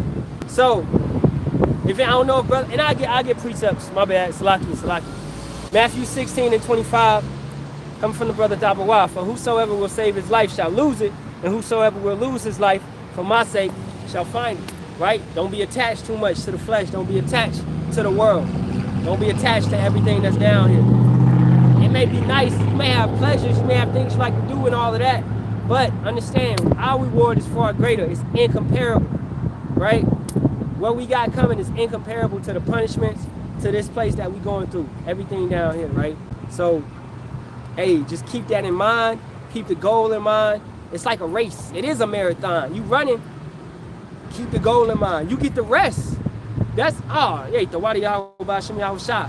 So, I don't know if brother, and I get precepts. My bad, Salaki. Matthew 16:25, coming from the brother Yahawah. For whosoever will save his life shall lose it, and whosoever will lose his life for my sake shall find it. Right? Don't be attached too much to the flesh. Don't be attached to the world. Don't be attached to everything that's down here. It may be nice, you may have pleasures, you may have things you like to do and all of that, but understand, our reward is far greater. It's incomparable, right? What we got coming is incomparable to the punishments, to this place that we're going through, everything down here, right? So, hey, just keep that in mind, keep the goal in mind. It's like a race. It is a marathon. You running, keep the goal in mind. You get the rest. That's the wadi Bahasham Yahawashi.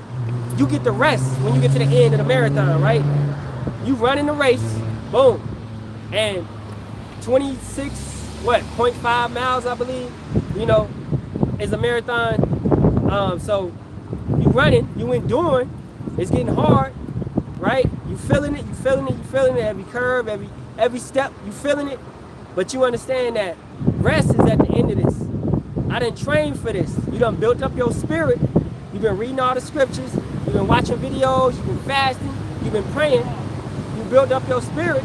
You get the rest when you get to the end of the marathon, right? You running the race, boom. And 0.5 miles, I believe, you know, is a marathon. So you running, you enduring, it's getting hard, right? You feeling it. Every curve, every step, you feeling it. But you understand that rest is at the end of this. I done trained for this. You done built up your spirit. You've been reading all the scriptures. You've been watching videos. You've been fasting. You've been praying. You built up your spirit.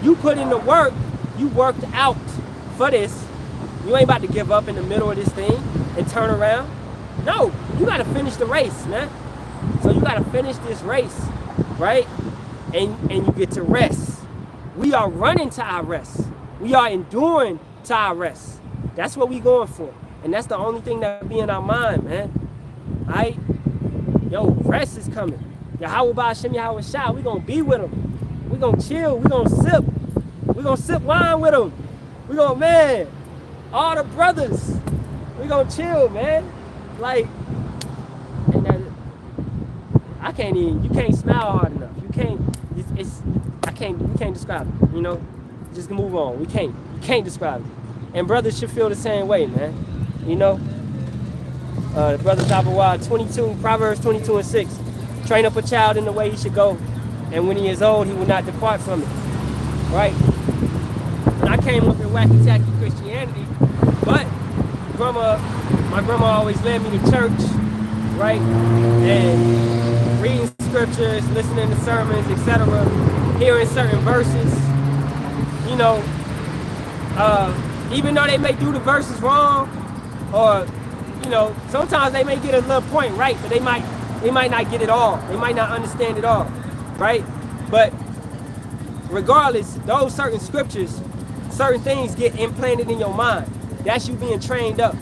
You put in the work. You worked out for this. You ain't about to give up in the middle of this thing and turn around. No, you got to finish the race, man. So you got to finish this race, right? And you get to rest. We are running to our rest. We are enduring to our rest. That's what we going for. And that's the only thing that be in our mind, man. All right? Yo, rest is coming. Yahawah, Bahasham, Yahawashi, we gonna be with him. We gonna chill. We gonna sip. We gonna sip wine with him. We gonna, man, all the brothers. We gonna chill, man. Like, and that, I can't even, you can't smile hard enough. You can't, we can't describe it, you know? Just move on. You can't describe it. And brothers should feel the same way, man. You know? The brother Yahawah 22, Proverbs 22:6. Train up a child in the way he should go, and when he is old, he will not depart from it. Right? And I came up in wacky tacky Christianity, but my grandma always led me to church, right? And reading scriptures, listening to sermons, etc., hearing certain verses, you know, even though they may do the verses wrong, or, you know, sometimes they may get a little point right, but they might not get it all. They might not understand it all, right? But regardless, those certain scriptures, certain things get implanted in your mind. That's you being trained up,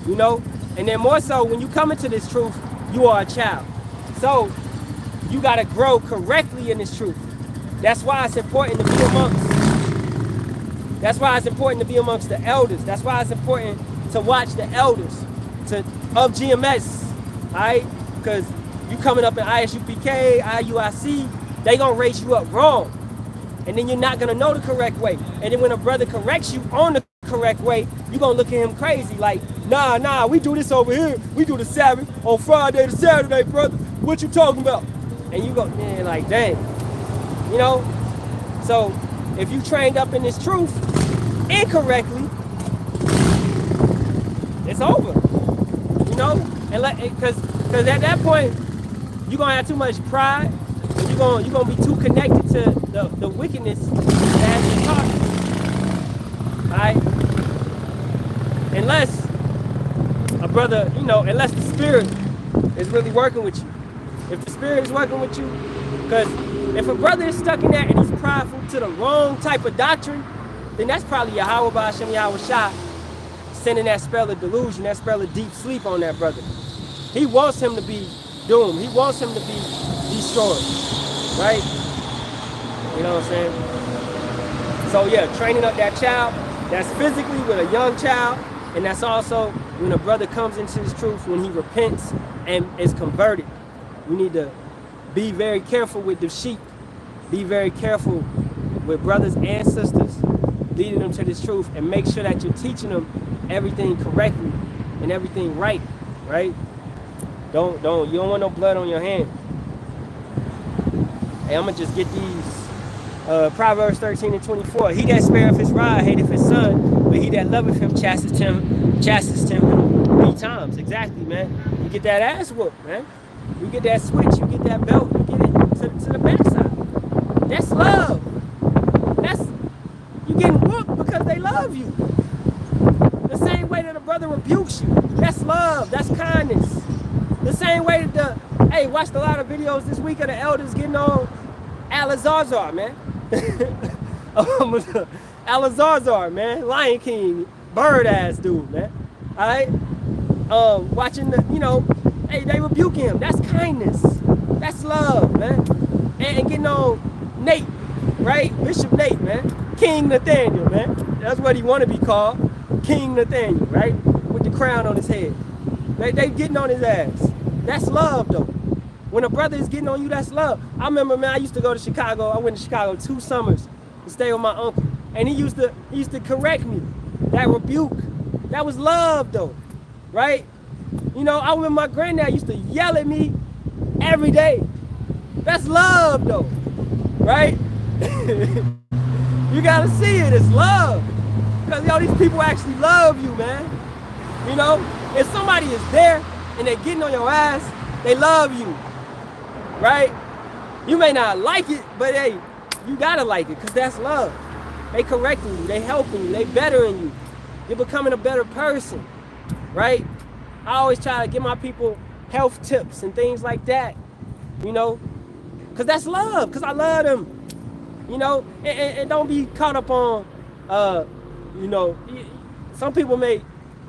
you know? And then more so, when you come into this truth, you are a child. So you got to grow correctly in this truth. That's why it's important to be amongst the elders. That's why it's important to watch the elders of GMS, all right? Because you coming up in ISUPK, IUIC, they gonna raise you up wrong. And then you're not gonna know the correct way. And then when a brother corrects you on the correct way, you gonna look at him crazy like, nah, we do this over here. We do the Sabbath on Friday to Saturday, brother. What you talking about? And you go, man, like, dang. You know? So if you trained up in this truth incorrectly, it's over. You know? And because at that point, you're gonna have too much pride. You're gonna be too connected to the wickedness that has been taught. Alright? Unless a brother, you know, unless the spirit is really working with you. If the spirit is working with you, because if a brother is stuck in that and he's prideful to the wrong type of doctrine, then that's probably Yahawah, Bahasham, Yahawashi sending that spell of delusion, that spell of deep sleep on that brother. He wants him to be doomed. He wants him to be destroyed, right? You know what I'm saying? So yeah, training up that child, that's physically with a young child, and that's also when a brother comes into this truth, when he repents and is converted. We need to be very careful with the sheep. Be very careful with brothers and sisters, leading them to this truth, and make sure that you're teaching them everything correctly and everything right? You don't want no blood on your hand. Hey, I'm gonna just get these Proverbs 13:24. He that spareth his rod hateth his son, but he that loveth him chasteth him 3 times. Exactly, man. You get that ass whooped, man. You get that switch, you get that belt, you get it to the backside. That's love. You getting whooped because they love you. The same way that a brother rebukes you. That's love. That's kindness. The same way that watched a lot of videos this week of the elders getting on Alazarzar, man. Alazarzar, man. Lion King, bird ass dude, man. Alright? Watching the, you know, they rebuke him. That's kindness. That's love, man. And getting on Nate, right? Bishop Nate, man. King Nathaniel, man. That's what he want to be called. King Nathaniel, right? With the crown on his head. They getting on his ass. That's love, though. When a brother is getting on you, that's love. I remember, man, I used to go to Chicago. I went to Chicago 2 summers to stay with my uncle. And he used to correct me. That rebuke. That was love, though. Right? You know, I remember my granddad used to yell at me every day. That's love, though. Right? You gotta see it. It's love. Because, yo, these people actually love you, man. You know? If somebody is there and they're getting on your ass, they love you. Right? You may not like it, but hey, you gotta like it because that's love. They correcting you, they helping you, they bettering you. You're becoming a better person. Right? I always try to give my people health tips and things like that. You know? Because that's love, because I love them. You know? And don't be caught up on You know, some people may,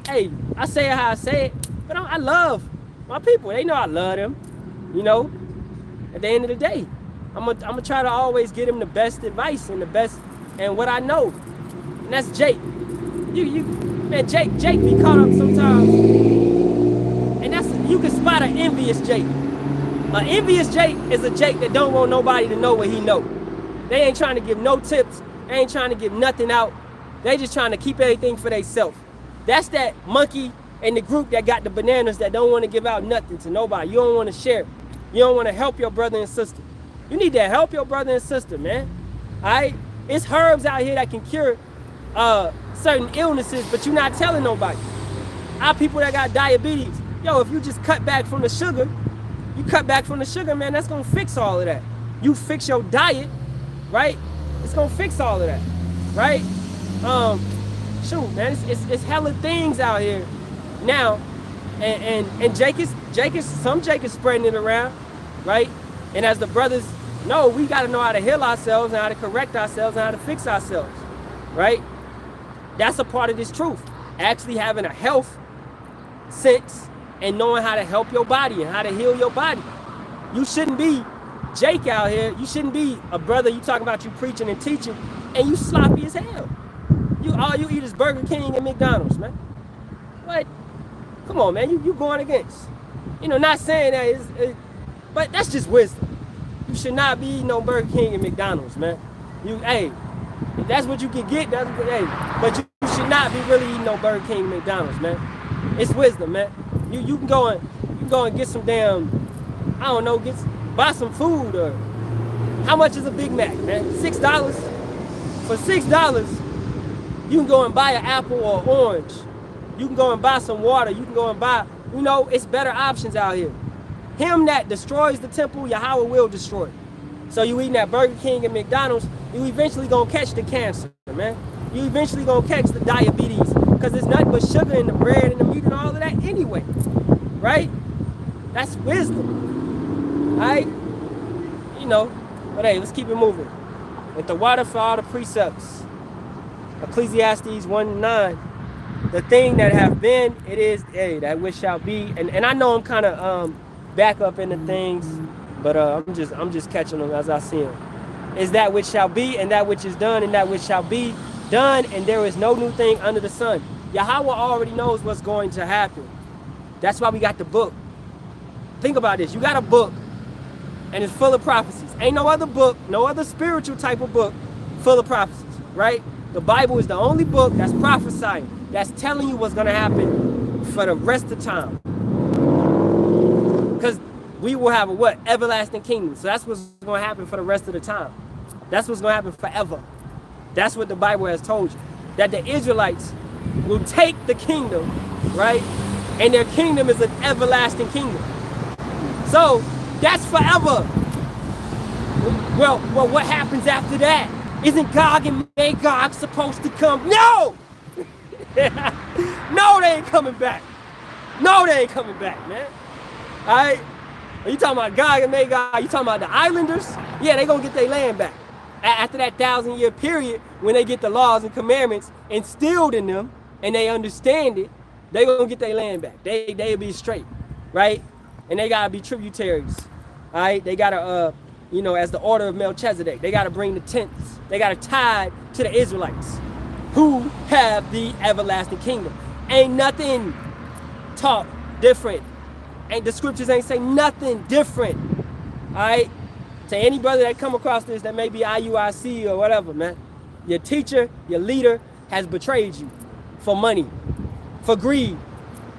hey, I say it how I say it, but I love my people. They know I love them. You know, at the end of the day, I'm gonna try to always give them the best advice and the best and what I know. And that's Jake. Man, Jake be caught up sometimes. And that's, you can spot an envious Jake. An envious Jake is a Jake that don't want nobody to know what he know. They ain't trying to give no tips. They ain't trying to give nothing out. They just trying to keep everything for themselves. That's that monkey in the group that got the bananas that don't want to give out nothing to nobody. You don't want to share. You don't want to help your brother and sister. You need to help your brother and sister, man. All right? It's herbs out here that can cure certain illnesses, but you're not telling nobody. Our people that got diabetes, yo, if you just cut back from the sugar, man, that's going to fix all of that. You fix your diet, right? It's going to fix all of that, right? Shoot, man, it's hella things out here now. And Jake is spreading it around, right? And as the brothers know, we got to know how to heal ourselves and how to correct ourselves and how to fix ourselves, right? That's a part of this truth. Actually having a health sense and knowing how to help your body and how to heal your body. You shouldn't be Jake out here. You shouldn't be a brother. You talking about you preaching and teaching and you sloppy as hell. All you eat is Burger King and McDonald's, man. What? Come on, man. You going against. You know, not saying that but that's just wisdom. You should not be eating no Burger King and McDonald's, man. Hey, if that's what you can get, that's what, hey. But you should not be really eating no Burger King and McDonald's, man. It's wisdom, man. You can go and get some damn, I don't know, buy some food. Or how much is a Big Mac, man? $6. For $6, you can go and buy an apple or an orange. You can go and buy some water. You can go and buy, you know, it's better options out here. Him that destroys the temple, Yahawah will destroy it. So you eating that Burger King and McDonald's, you eventually gonna catch the cancer, man. You eventually gonna catch the diabetes, because there's nothing but sugar in the bread and the meat and all of that anyway, right? That's wisdom, all right? You know, but hey, let's keep it moving. With the water for all the precepts. Ecclesiastes 1:9. The thing that have been, it is, hey, that which shall be. And I know I'm kind of back up into things, but I'm just catching them as I see them. Is that which shall be, and that which is done, and that which shall be done, and there is no new thing under the sun. Yahawah already knows what's going to happen. That's why we got the book. Think about this. You got a book, and it's full of prophecies. Ain't no other book, no other spiritual type of book full of prophecies, right? The Bible is the only book that's prophesying, that's telling you what's going to happen for the rest of time. Because we will have a what? Everlasting kingdom. So that's what's going to happen for the rest of the time. That's what's going to happen forever. That's what the Bible has told you. That the Israelites will take the kingdom, right? And their kingdom is an everlasting kingdom. So that's forever. Well, what happens after that? Isn't Gog and Magog supposed to come? No! No, they ain't coming back. No, they ain't coming back, man. All right? Are you talking about Gog and Magog? You talking about the islanders? Yeah, they gonna get their land back. After that 1,000-year period, when they get the laws and commandments instilled in them, and they understand it, they gonna get their land back. They'll be straight, right? And they gotta be tributaries, all right? They gotta, you know, as the order of Melchizedek, they gotta bring the tenths. They gotta tie to the Israelites who have the everlasting kingdom. Ain't nothing taught different. And the scriptures ain't say nothing different. All right? To any brother that come across this that may be IUIC or whatever, man, your teacher, your leader has betrayed you for money, for greed,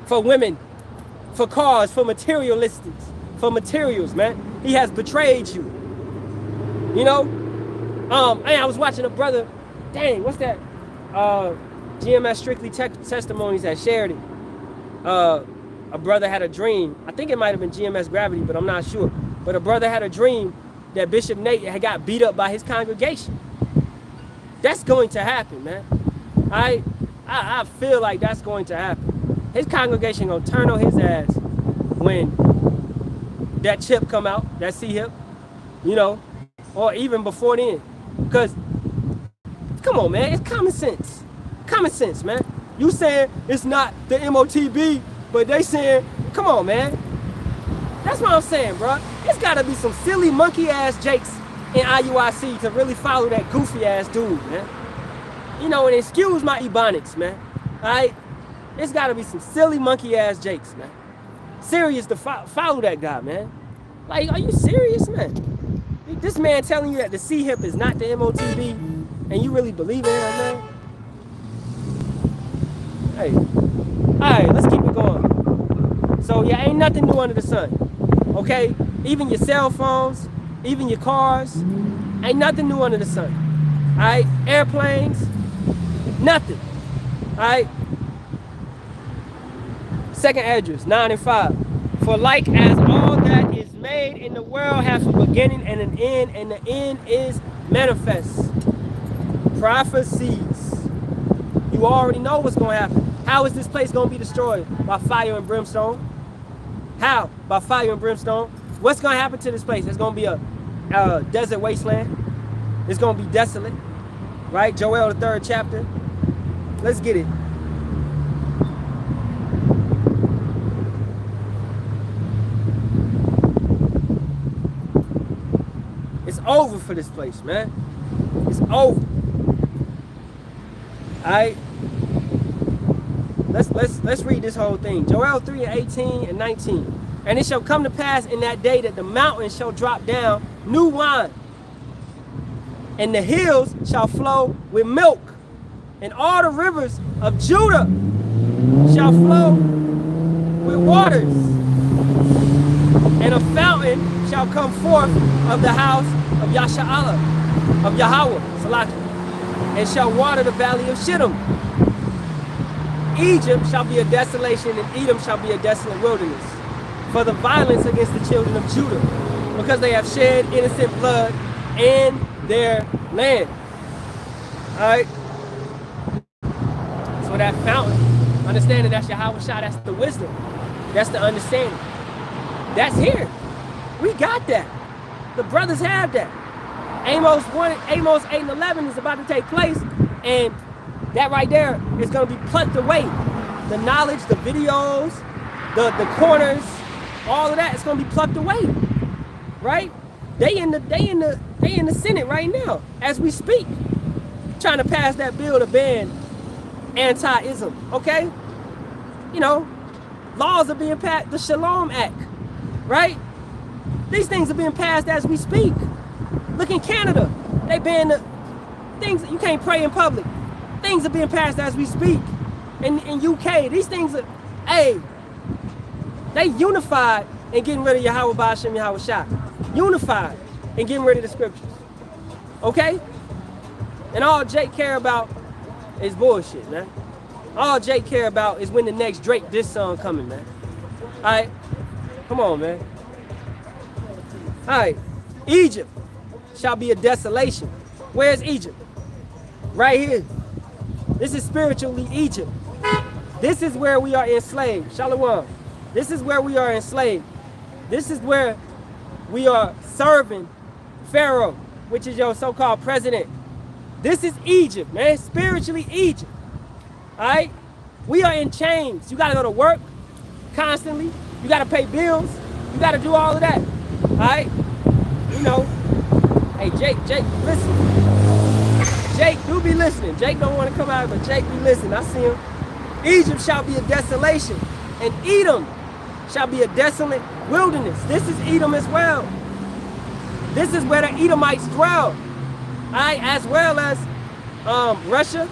for women, for cars, for materialistics, for materials, man. He has betrayed you. You know? I was watching a brother, dang, what's that? GMS Strictly Testimonies had shared it. A brother had a dream. I think it might have been GMS Gravity, but I'm not sure. But a brother had a dream that Bishop Nate had got beat up by his congregation. That's going to happen, man. I feel like that's going to happen. His congregation gonna turn on his ass when that chip come out, that C-hip, you know, or even before then. Because, come on, man, it's common sense. Common sense, man. You saying it's not the MOTB, but they saying, come on, man. That's what I'm saying, bro. It's gotta be some silly monkey ass jakes in IUIC to really follow that goofy ass dude, man. You know, and excuse my ebonics, man. Alright? It's gotta be some silly monkey ass jakes, man. Serious to follow that guy, man. Like, are you serious, man? This man telling you that the C-hip is not the MOTB, and you really believe in it, man? Hey, alright, let's keep it going. So, yeah, ain't nothing new under the sun, okay? Even your cell phones, even your cars, ain't nothing new under the sun, alright? Airplanes, nothing, alright? Second address, 9 and 5. For like as all that is made in the world has a beginning and an end, and the end is manifest. Prophecies. You already know what's going to happen. How is this place going to be destroyed? By fire and brimstone. How? By fire and brimstone. What's going to happen to this place? It's going to be a desert wasteland. It's going to be desolate. Right? Joel, the 3rd chapter. Let's get it. It's over for this place, man. It's over. Alright. Let's read this whole thing. Joel 3 and 18 and 19. And it shall come to pass in that day that the mountains shall drop down new wine, and the hills shall flow with milk, and all the rivers of Judah shall flow with waters, and a fountain shall come forth of the house of Yasharahla, of Yahawah, Salaki, and shall water the valley of Shittim. Egypt shall be a desolation, and Edom shall be a desolate wilderness, for the violence against the children of Judah, because they have shed innocent blood in their land. Alright? So that fountain, understanding that's Yahawashi, that's the wisdom, that's the understanding. That's here. We got that. The brothers have that. Amos 8 and 11 is about to take place, and that right there is going to be plucked away. The knowledge, the videos, the corners, all of that is going to be plucked away. Right? They in the Senate right now as we speak, trying to pass that bill to ban anti-ism. Okay? You know, laws are being passed, the Shalawam Act. Right? These things are being passed as we speak. Look in Canada, they ban the things, you can't pray in public. Things are being passed as we speak. In UK, these things are, hey, they unified in getting rid of Yahawah, Bahasham, Yahawashi. Unified in getting rid of the scriptures. Okay? And all Jake care about is bullshit, man. All Jake care about is when the next Drake diss song coming, man. Alright? Come on, man. Alright. Egypt shall be a desolation. Where's Egypt? Right here. This is spiritually Egypt. This is where we are enslaved. Shalawam. This is where we are enslaved. This is where we are serving Pharaoh, which is your so-called president. This is Egypt, man. Spiritually Egypt. Alright? We are in chains. You gotta go to work constantly. You gotta pay bills. You gotta do all of that. Alright? You know. Hey, Jake, listen. Jake do be listening. Jake don't want to come out, but Jake be listening. I see him. Egypt shall be a desolation, and Edom shall be a desolate wilderness. This is Edom as well. This is where the Edomites dwell. Alright, as well as Russia,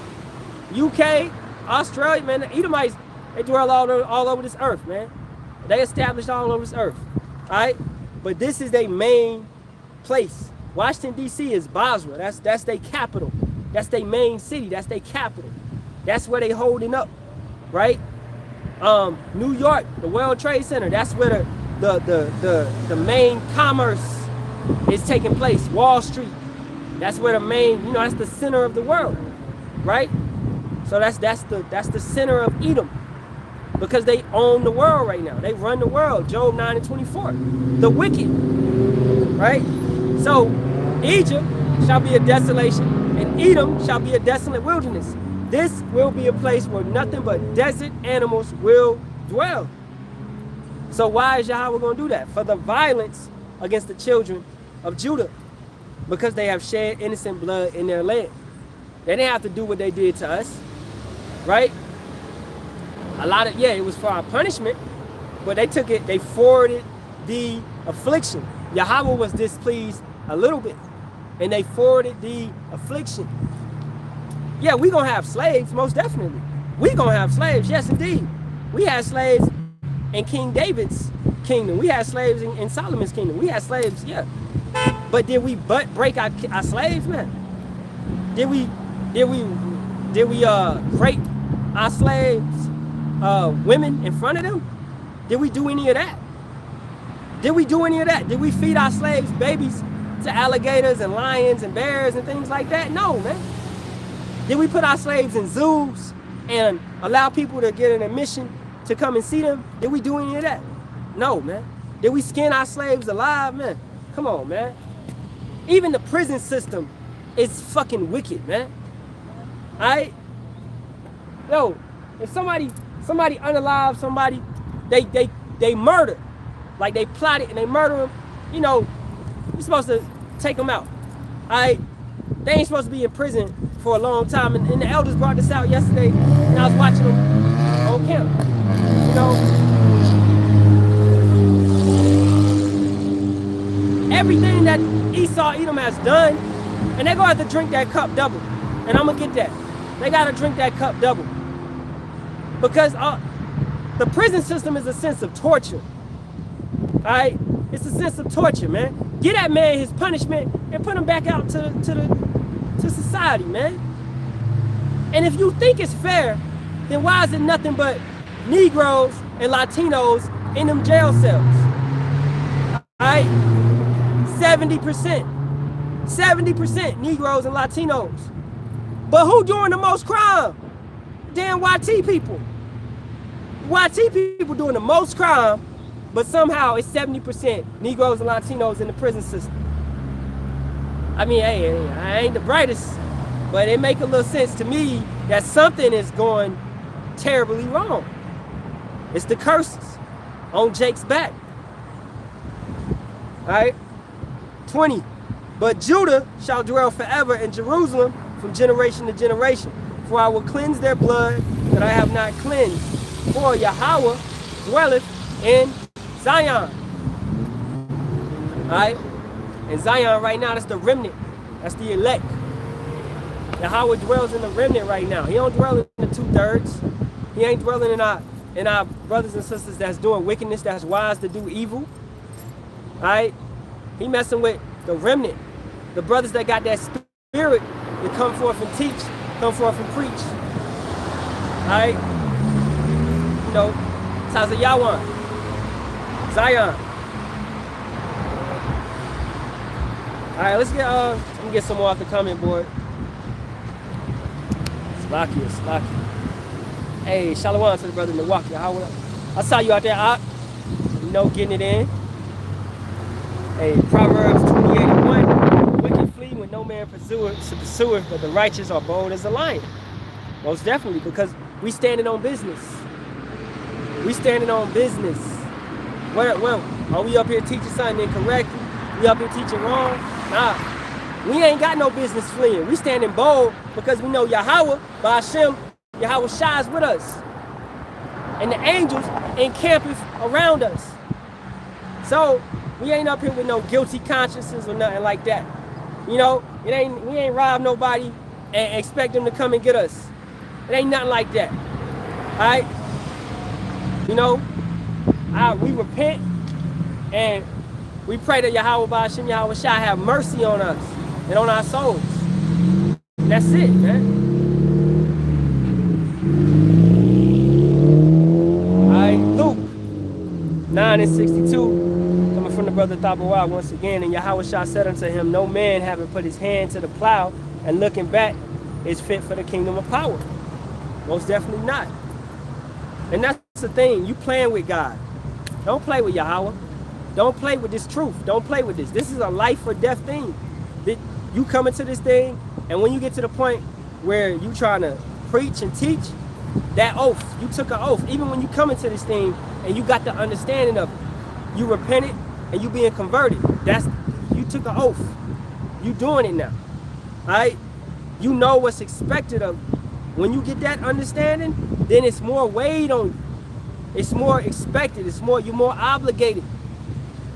UK, Australia, man. The Edomites, they dwell all over this earth, man. They established all over this earth. Alright? But this is their main place. Washington, D.C. is Basra. That's their capital. That's their main city. That's their capital. That's where they holding up, right? New York, the World Trade Center. That's where the main commerce is taking place. Wall Street. That's where the main, you know, that's the center of the world, right? So that's the center of Edom, because they own the world right now. They run the world. Job 9 and 24. The wicked, right? So Egypt shall be a desolation, and Edom shall be a desolate wilderness. This will be a place where nothing but desert animals will dwell. So why is Yahawah going to do that? For the violence against the children of Judah, because they have shed innocent blood in their land. They didn't have to do what they did to us, right? It was for our punishment, but they took it, they forwarded the affliction. Yahawah was displeased a little bit, and they forwarded the affliction. Yeah, we gonna have slaves, most definitely. We gonna have slaves, yes indeed. We had slaves in King David's kingdom. We had slaves in Solomon's kingdom. We had slaves, yeah. But did we break our slaves, man? Did we rape our slaves, women in front of them? Did we do any of that? Did we do any of that? Did we feed our slaves babies to alligators and lions and bears and things like that? No, man. Did we put our slaves in zoos and allow people to get an admission to come and see them? Did we do any of that? No, man. Did we skin our slaves alive, man? Come on, man. Even the prison system is fucking wicked, man. Alright? Yo, if somebody unalive somebody, they murder. Like they plotted and they murder them, you know, you're supposed to take them out. Alright? They ain't supposed to be in prison for a long time. And the elders brought this out yesterday, and I was watching them on camera. You know, everything that Esau, Edom has done, and they're going to have to drink that cup double. And I'm going to get that. They got to drink that cup double. Because the prison system is a sense of torture. All right? It's a sense of torture, man. Get that man his punishment and put him back out to society, man. And if you think it's fair, then why is it nothing but Negroes and Latinos in them jail cells? All right? 70% Negroes and Latinos. But who doing the most crime? Damn YT people. YT people doing the most crime, but somehow it's 70% Negroes and Latinos in the prison system. I mean, hey, I ain't the brightest, but it make a little sense to me that something is going terribly wrong. It's the curses on Jake's back. All right? 20. But Judah shall dwell forever in Jerusalem from generation to generation. For I will cleanse their blood that I have not cleansed. For Yahawah dwelleth in Zion. All right? And Zion right now, that's the remnant. That's the elect. Yahawah dwells in the remnant right now. He don't dwell in the 2/3. He ain't dwelling in our brothers and sisters that's doing wickedness, that's wise to do evil. All right? He messing with the remnant. The brothers that got that spirit to come forth and teach, come forth and preach. All right? You know, Taza Yawan, Zion. All right, let me get some more off the comment board. Slacky. Hey, Shalawam to the brother in Milwaukee. I saw you out there, Ak. You know, getting it in. Hey, Proverbs 28:1. Wicked flee when no man pursueth, but the righteous are bold as a lion. Most definitely, because we standing on business. We standing on business. Well, are we up here teaching something incorrect? We up here teaching wrong? Nah, we ain't got no business fleeing. We standing bold because we know Yahawah, Bahasham, Yahawashi is with us. And the angels encampeth around us. So we ain't up here with no guilty consciences or nothing like that. You know, we ain't robbed nobody and expect them to come and get us. It ain't nothing like that. Alright? You know, we repent and we pray that Yahawah Bahasham Yahawashi have mercy on us and on our souls. And that's it, man. Alright, Luke 9:62, coming from the brother Thabawah once again. And Yahawashi said unto him, no man having put his hand to the plow and looking back is fit for the kingdom of power. Most definitely not. And that's the thing, you playing with God. Don't play with Yahawah. Don't play with this truth. Don't play with this. This is a life or death thing. You come into this thing, and when you get to the point where you trying to preach and teach, that oath, you took an oath. Even when you come into this thing and you got the understanding of it, you repented and you being converted. You took an oath. You doing it now. All right? You know what's expected of you. When you get that understanding, then it's more weight on you. It's more expected. You're more obligated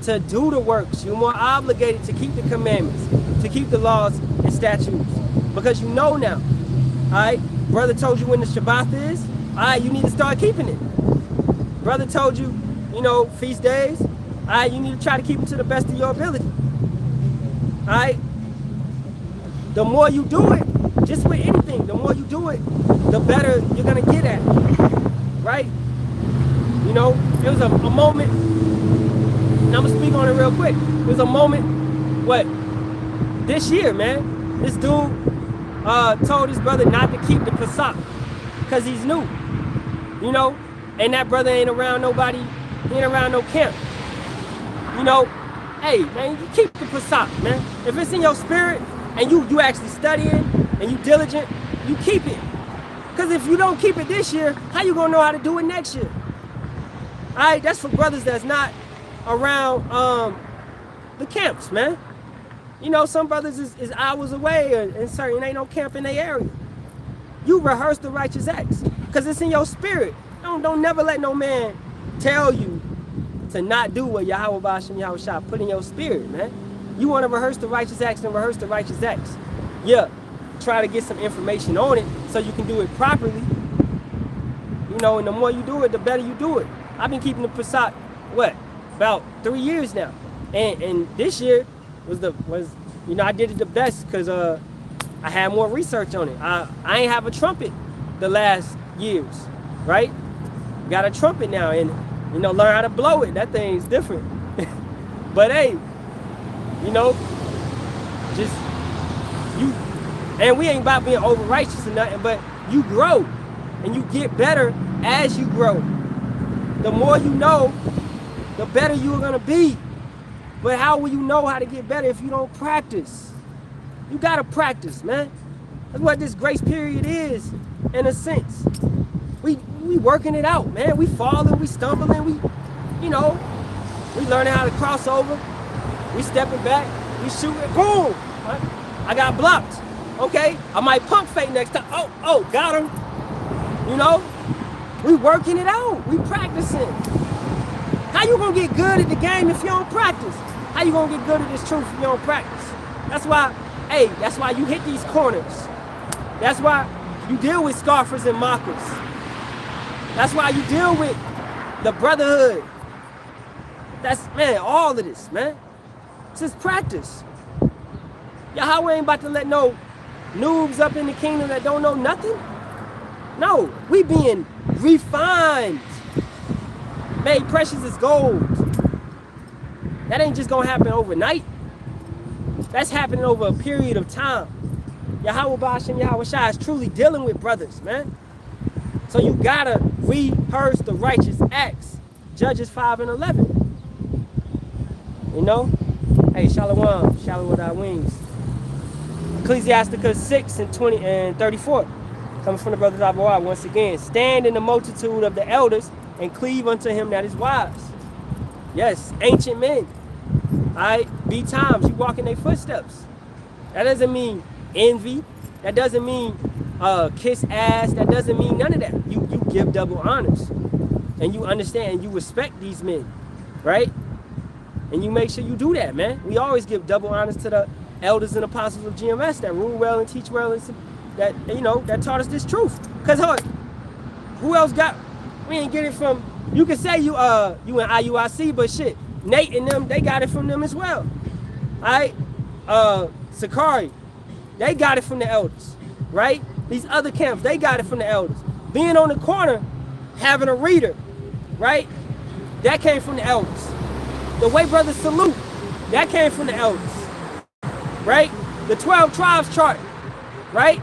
to do the works. You're more obligated to keep the commandments, to keep the laws and statutes. Because you know now. All right? Brother told you when the Shabbat is. All right, you need to start keeping it. Brother told you, feast days. All right, you need to try to keep it to the best of your ability. All right? The more you do it, just with anything, the more you do it, the better you're going to get at it. Right? It was a moment, and I'm going to speak on it real quick. It was a moment, this year, man, this dude told his brother not to keep the Pesach because he's new, and that brother ain't around nobody, he ain't around no camp. Hey, man, you keep the Pesach, man. If it's in your spirit and you actually studying and you diligent, you keep it. Because if you don't keep it this year, how you going to know how to do it next year? All right, that's for brothers that's not around the camps, man. Some brothers is hours away and certain ain't no camp in their area. You rehearse the righteous acts because it's in your spirit. Don't never let no man tell you to not do what Yahawah, Bahasham, Yahawashi put in your spirit, man. You want to rehearse the righteous acts and rehearse the righteous acts. Yeah, try to get some information on it so you can do it properly. And the more you do it, the better you do it. I've been keeping the Pesach, about 3 years now. And this year was I did it the best because I had more research on it. I ain't have a trumpet the last years, right? Got a trumpet now and learn how to blow it. That thing's different. But hey, just you, and we ain't about being over righteous or nothing, but you grow and you get better as you grow. The more you know, the better you're gonna be. But how will you know how to get better if you don't practice? You gotta practice, man. That's what this grace period is, in a sense. We working it out, man. We falling, we stumbling, we learning how to cross over. We stepping back, we shooting, boom! I got blocked. Okay, I might pump fake next time. Oh, got him. We working it out. We practicing. How you gonna get good at the game if you don't practice? How you gonna get good at this truth if you don't practice? That's why you hit these corners. That's why you deal with scoffers and mockers. That's why you deal with the brotherhood. All of this, man. It's just practice. Yahawah ain't about to let no noobs up in the kingdom that don't know nothing. No, we being refined, made precious as gold. That ain't just gonna happen overnight. That's happening over a period of time. Yahawah, Bahasham, Yahawashi is truly dealing with brothers, man. So you gotta rehearse the righteous acts. Judges 5 and 11. Hey, Shalawam, Shalawam with our wings. Ecclesiasticus 6 and 20 and 34. Coming from the brothers of Yahawah once again. Stand in the multitude of the elders and cleave unto him that is wise. Yes, ancient men. Alright, be times you walk in their footsteps. That doesn't mean envy. That doesn't mean kiss ass. That doesn't mean none of that. You give double honors. And you understand and you respect these men. Right? And you make sure you do that, man. We always give double honors to the elders and apostles of GMS that rule well and teach well and that taught us this truth. Because who else got, we ain't get it from, you can say you in IUIC, but shit, Nate and them, they got it from them as well. Alright? Sakari, they got it from the elders. Right? These other camps, they got it from the elders. Being on the corner, having a reader, right? That came from the elders. The way brothers salute, that came from the elders. Right? The 12 tribes chart, right?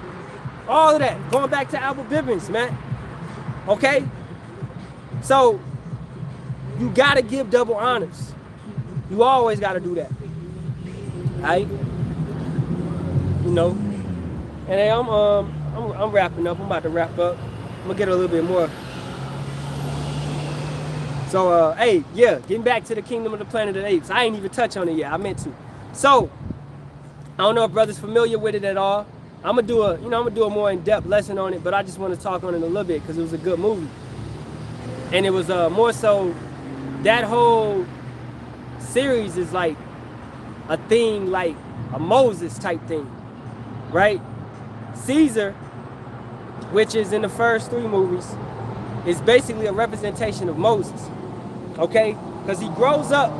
All of that, going back to Albert Bibbins, man. Okay? So, you gotta give double honors. You always gotta do that. Right? And then I'm I'm wrapping up. I'm about to wrap up. I'm gonna get a little bit more. So, hey, yeah, getting back to the Kingdom of the Planet of the Apes. I ain't even touch on it yet. I meant to. So, I don't know if brothers familiar with it at all. I'm gonna do a more in-depth lesson on it, but I just want to talk on it a little bit because it was a good movie, and it was more so that whole series is like a thing, like a Moses type thing, right? Caesar, which is in the first 3 movies, is basically a representation of Moses, okay? Because he grows up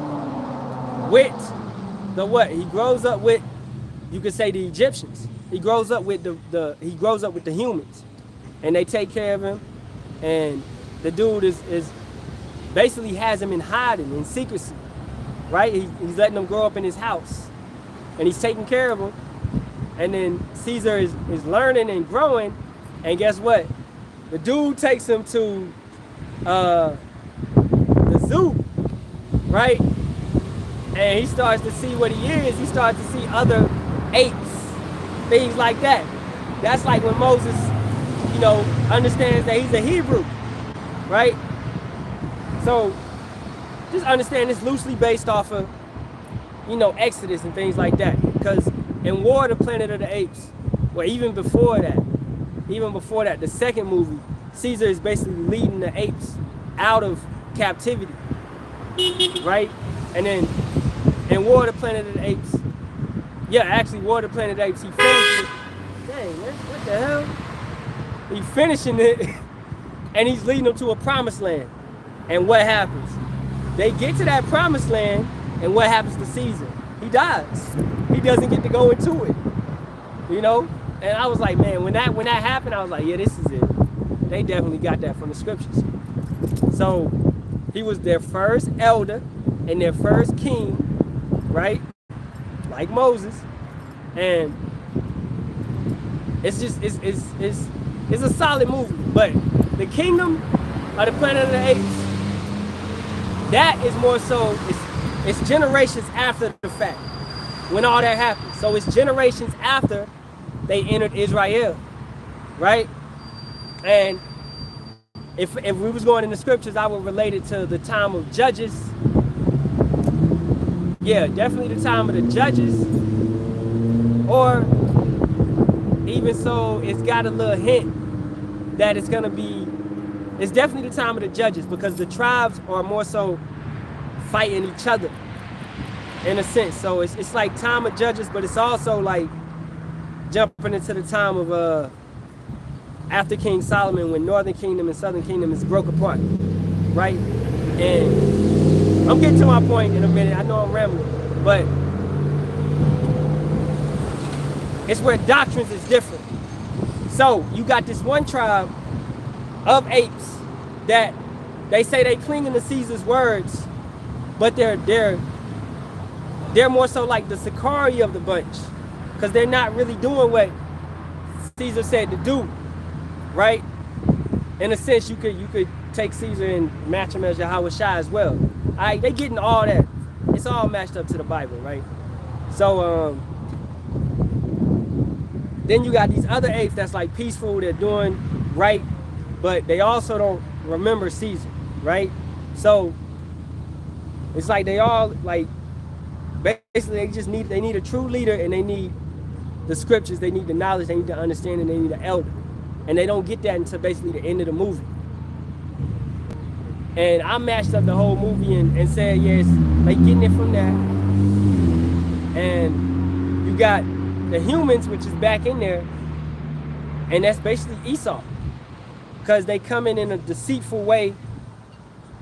with the what? He grows up with, you could say, the Egyptians. He grows up with he grows up with the humans, and they take care of him, and the dude is basically has him in hiding, in secrecy, right? He's letting them grow up in his house, and he's taking care of them. And then Caesar is learning and growing, and guess what? The dude takes him to the zoo, right? And he starts to see what he is. He starts to see other apes, things like that. That's like when Moses, understands that he's a Hebrew, right? So just understand it's loosely based off of, Exodus and things like that. Because in War of the Planet of the Apes, or even before that, the second movie, Caesar is basically leading the apes out of captivity, right? And then in War of the Planet of the Apes, War of the Planet of the Apes, he finished it. Dang, man, what the hell? He's finishing it, and he's leading them to a promised land. And what happens? They get to that promised land, and what happens to Caesar? He dies. He doesn't get to go into it, And I was like, man, when that happened, I was like, yeah, this is it. They definitely got that from the scriptures. So he was their first elder and their first king, right? Like Moses. And it's just it's a solid movie. But the Kingdom of the Planet of the Apes, that is more so it's generations after the fact when all that happened. So it's generations after they entered Israel, right? And if we was going in the scriptures, I would relate it to the time of Judges. Yeah, definitely the time of the Judges. Or even so, it's got a little hint that it's definitely the time of the Judges, because the tribes are more so fighting each other in a sense. So it's like time of Judges, but it's also like jumping into the time of after King Solomon, when Northern Kingdom and Southern Kingdom is broke apart, right? And I'm getting to my point in a minute. I know I'm rambling, but it's where doctrines is different. So you got this one tribe of apes that they say they clinging to Caesar's words, but they're more so like the Sicarii of the bunch, because they're not really doing what Caesar said to do, right? In a sense, you could take Caesar and match him as Yahawashi as well. All right, they getting all that. It's all matched up to the Bible, right? So then you got these other apes that's like peaceful, they're doing right, but they also don't remember Caesar, right? So it's like they all like basically they need a true leader, and they need the scriptures, they need the knowledge, they need the understanding, they need an elder. And they don't get that until basically the end of the movie. And I matched up the whole movie and said, yes, they getting it from that. And you got the humans, which is back in there, and that's basically Esau. Because they come in a deceitful way.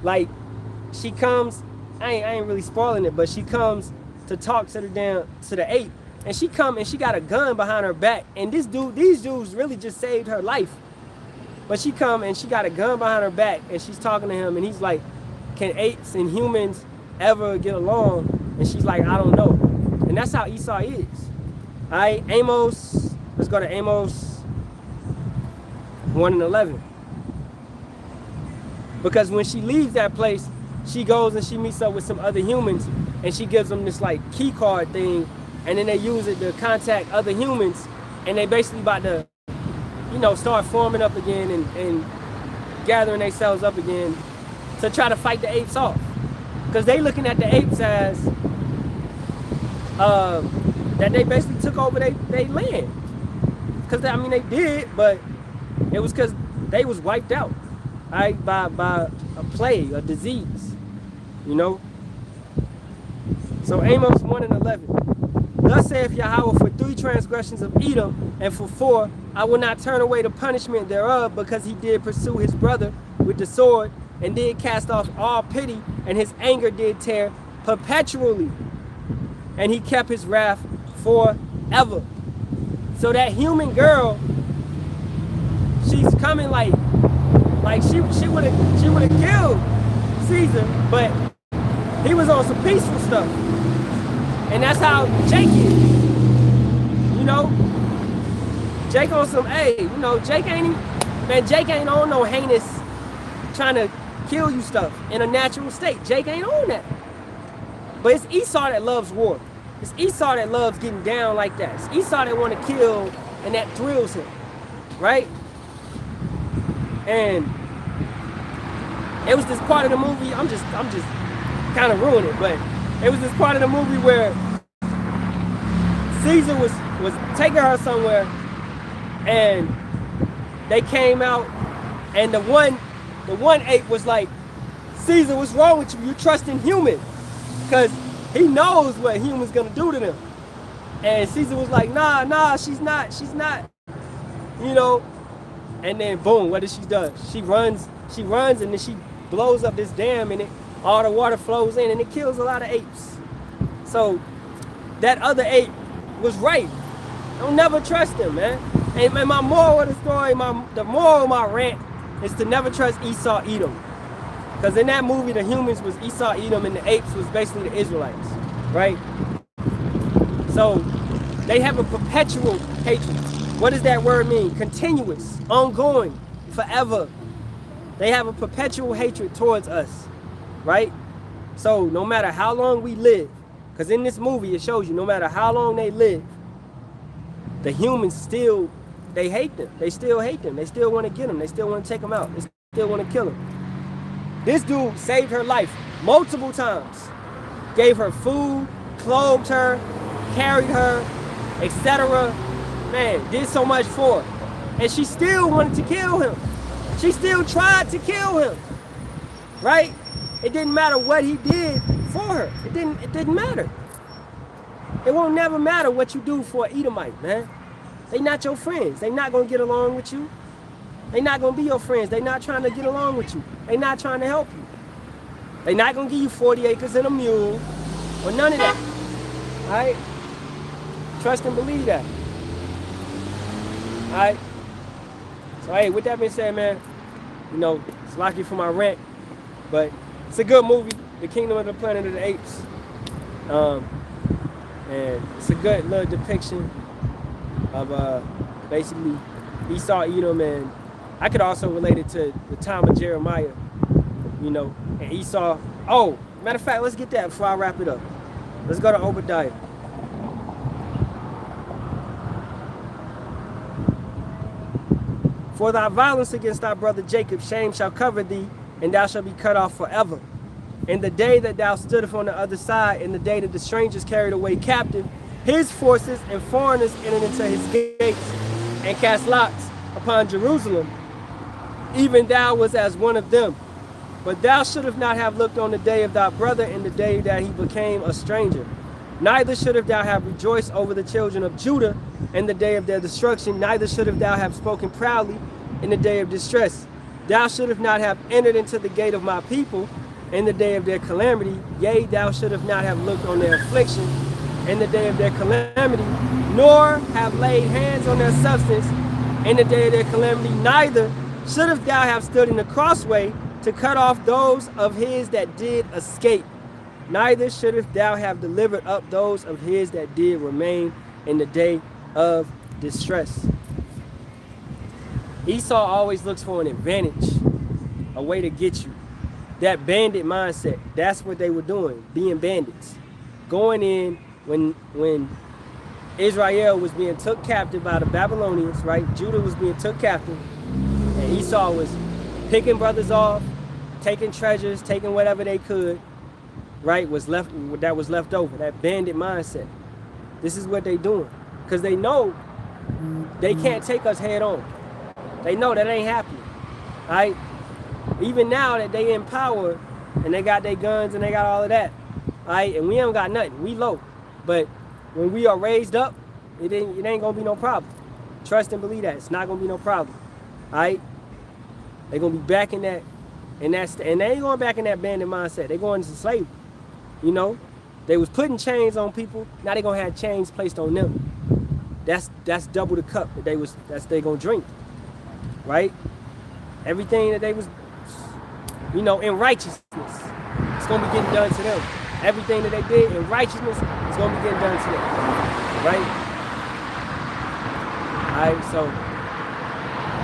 Like, she comes, I ain't really spoiling it, but she comes to talk to the ape. And she got a gun behind her back. And these dudes really just saved her life. But she come and she got a gun behind her back, and she's talking to him, and he's like, can apes and humans ever get along? And she's like, I don't know. And that's how Esau is. All right, Amos, let's go to Amos 1:11. Because when she leaves that place, she goes and she meets up with some other humans, and she gives them this like key card thing, and then they use it to contact other humans, and they basically about to start forming up again and gathering themselves up again to try to fight the apes off. Because they looking at the apes as that they basically took over they land. Because they did, but it was because they was wiped out, right, by a plague, a disease, So Amos 1:11. Thus saith Yahawah, for 3 transgressions of Edom, and for 4, I will not turn away the punishment thereof, because he did pursue his brother with the sword, and did cast off all pity, and his anger did tear perpetually, and he kept his wrath forever. So that human girl, she's coming like she would have killed Caesar, but he was on some peaceful stuff. And that's how Jake is. Jake on some, Jake ain't on no heinous trying to kill you stuff in a natural state. Jake ain't on that. But it's Esau that loves war. It's Esau that loves getting down like that. It's Esau that want to kill, and that thrills him, right? And it was this part of the movie, I'm just kind of ruining it, but it was this part of the movie where Caesar was taking her somewhere, and they came out, and the one ape was like, Caesar, what's wrong with you? You trusting human? Because he knows what humans gonna do to them. And Caesar was like, nah, she's not. And then boom, what does she do? She runs, and then she blows up this dam, and all the water flows in, and it kills a lot of apes. So that other ape was right. Don't never trust him, man. And my moral of the story, the moral of my rant is to never trust Esau, Edom. Because in that movie, the humans was Esau, Edom, and the apes was basically the Israelites, right? So they have a perpetual hatred. What does that word mean? Continuous, ongoing, forever. They have a perpetual hatred towards us, right? So no matter how long we live, because in this movie it shows you no matter how long they live, the humans still, they hate them. They still hate them. They still want to get them. They still want to take them out. They still want to kill them. This dude saved her life multiple times. Gave her food, clothed her, carried her, etc. Man, did so much for her. And she still wanted to kill him. She still tried to kill him. Right? It didn't matter what he did for her. It didn't matter. It won't never matter what you do for an Edomite, man. They not your friends. They not gonna get along with you. They not gonna be your friends. They not trying to get along with you. They not trying to help you. They not gonna give you 40 acres and a mule or none of that. All right? Trust and believe that. All right? So, hey, with that being said, man, it's lucky for my rant, but it's a good movie, The Kingdom of the Planet of the Apes. And it's a good little depiction of basically Esau, Edom, and I could also relate it to the time of Jeremiah, and Esau. Oh, matter of fact, let's get that before I wrap it up. Let's go to Obadiah. For thy violence against thy brother Jacob, shame shall cover thee, and thou shalt be cut off forever. In the day that thou stoodest on the other side, in the day that the strangers carried away captive, his forces and foreigners entered into his gates and cast lots upon Jerusalem. Even thou was as one of them. But thou shouldst not have looked on the day of thy brother in the day that he became a stranger. Neither shouldst thou have rejoiced over the children of Judah in the day of their destruction. Neither shouldst thou have spoken proudly in the day of distress. Thou shouldst not have entered into the gate of my people in the day of their calamity. Yea, thou shouldst not have looked on their affliction in the day of their calamity, nor have laid hands on their substance in the day of their calamity. Neither shouldst thou have stood in the crossway to cut off those of his that did escape. Neither shouldst thou have delivered up those of his that did remain in the day of distress. Esau always looks for an advantage, a way to get you. That bandit mindset, that's what they were doing, being bandits. Going in when Israel was being took captive by the Babylonians, right? Judah was being took captive, and Esau was picking brothers off, taking treasures, taking whatever they could, right? That was left over, that bandit mindset. This is what they doing, because they know they can't take us head on. They know that ain't happening, right? Even now that they in power and they got their guns and they got all of that, right? And we ain't got nothing, we low. But when we are raised up, it ain't gonna be no problem. Trust and believe that. It's not gonna be no problem. Alright? They're gonna be back in that, and they ain't going back in that bandit mindset. They going into slavery. You know? They was putting chains on people, now they gonna have chains placed on them. That's double the cup that they gonna drink. Right? Everything that they was, you know, in righteousness, it's gonna be getting done to them. Everything that they did in righteousness is going to be getting done to them, right? All right, so,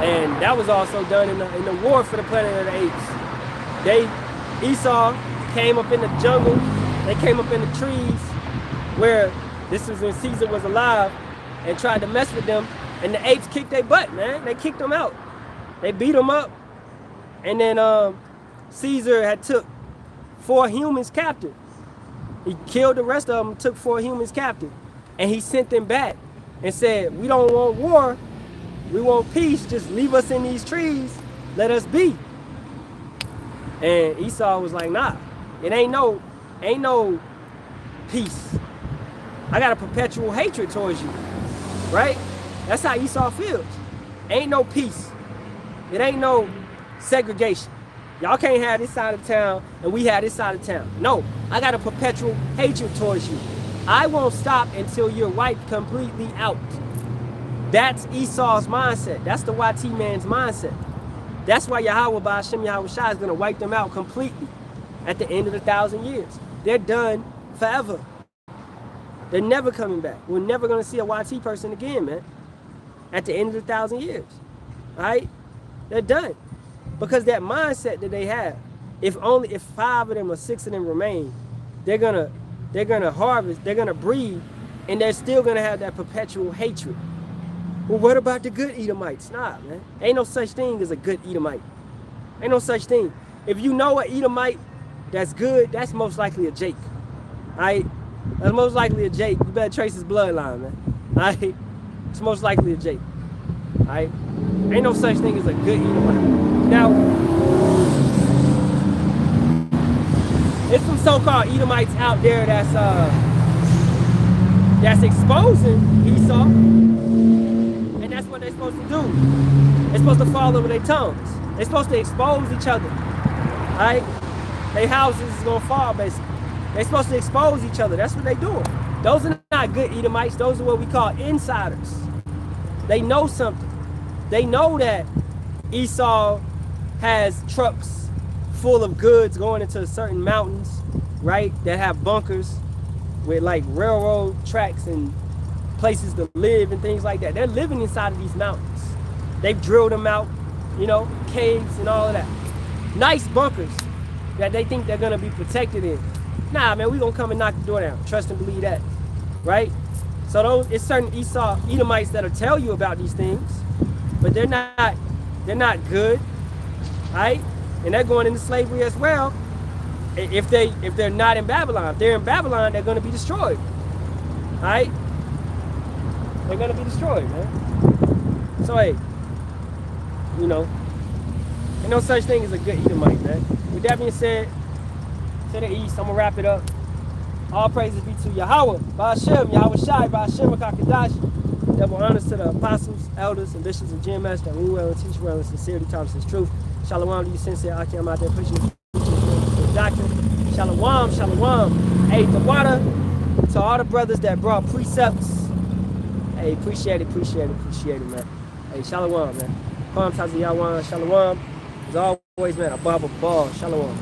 and that was also done in the war for the planet of the apes. Esau came up in the jungle, they came up in the trees, where this was when Caesar was alive, and tried to mess with them, and the apes kicked their butt, man. They kicked them out. They beat them up, and then Caesar had took 4 humans captive. He killed the rest of them, took 4 humans captive, and he sent them back and said, we don't want war, we want peace, just leave us in these trees, let us be. And Esau was like, nah, it ain't no peace. I got a perpetual hatred towards you, right? That's how Esau feels. Ain't no peace. It ain't no segregation. Y'all can't have this side of town and we have this side of town. No, I got a perpetual hatred towards you. I won't stop until you're wiped completely out. That's Esau's mindset. That's the YT man's mindset. That's why Yahawah, Bahasham, Yahawashi is going to wipe them out completely at the end of the 1,000 years. They're done forever. They're never coming back. We're never going to see a YT person again, man. At the end of the 1,000 years. All right? They're done. Because that mindset that they have, if 5 of them or 6 of them remain, they're gonna harvest, they're gonna breed, and they're still gonna have that perpetual hatred. Well, what about the good Edomites? Nah, man. Ain't no such thing as a good Edomite. Ain't no such thing. If you know an Edomite that's good, that's most likely a Jake. Alright? That's most likely a Jake. You better trace his bloodline, man. Alright? It's most likely a Jake. Alright? Ain't no such thing as a good Edomite. Now, there's some so-called Edomites out there that's exposing Esau, and that's what they're supposed to do. They're supposed to fall over their tongues. They're supposed to expose each other. All right? Their houses is gonna fall, basically. They're supposed to expose each other. That's what they're doing. Those are not good Edomites. Those are what we call insiders. They know something. They know that Esau has trucks full of goods going into certain mountains, right? That have bunkers with like railroad tracks and places to live and things like that. They're living inside of these mountains. They've drilled them out, you know, caves and all of that. Nice bunkers that they think they're gonna be protected in. Nah, man, we gonna come and knock the door down. Trust and believe that, right? So it's certain Edomites that'll tell you about these things, but they're not good. Right? And they're going into slavery as well. If they're not in Babylon. If they're in Babylon, they're going to be destroyed. Right? They're going to be destroyed, man. So hey, you know, ain't no such thing as a good Edomite, man. With that being said, to the east, I'm gonna wrap it up. All praises be to Yahawah, Bahasham, Yahawashi, Bahasham, Kakadash. Double honors to the apostles, elders, and bishops and gym masters that rule well and teach well in sincerity, Thomas is truth. Shalawam to you sincere Aki, I'm out there pushing the doctrine. Shalawam, Shalawam. Hey, the water to all the brothers that brought precepts. Hey, appreciate it, man. Hey, Shalawam, man. Palm Tazi Yawan, Shalawam. As always, man, above a ball. Shalawam.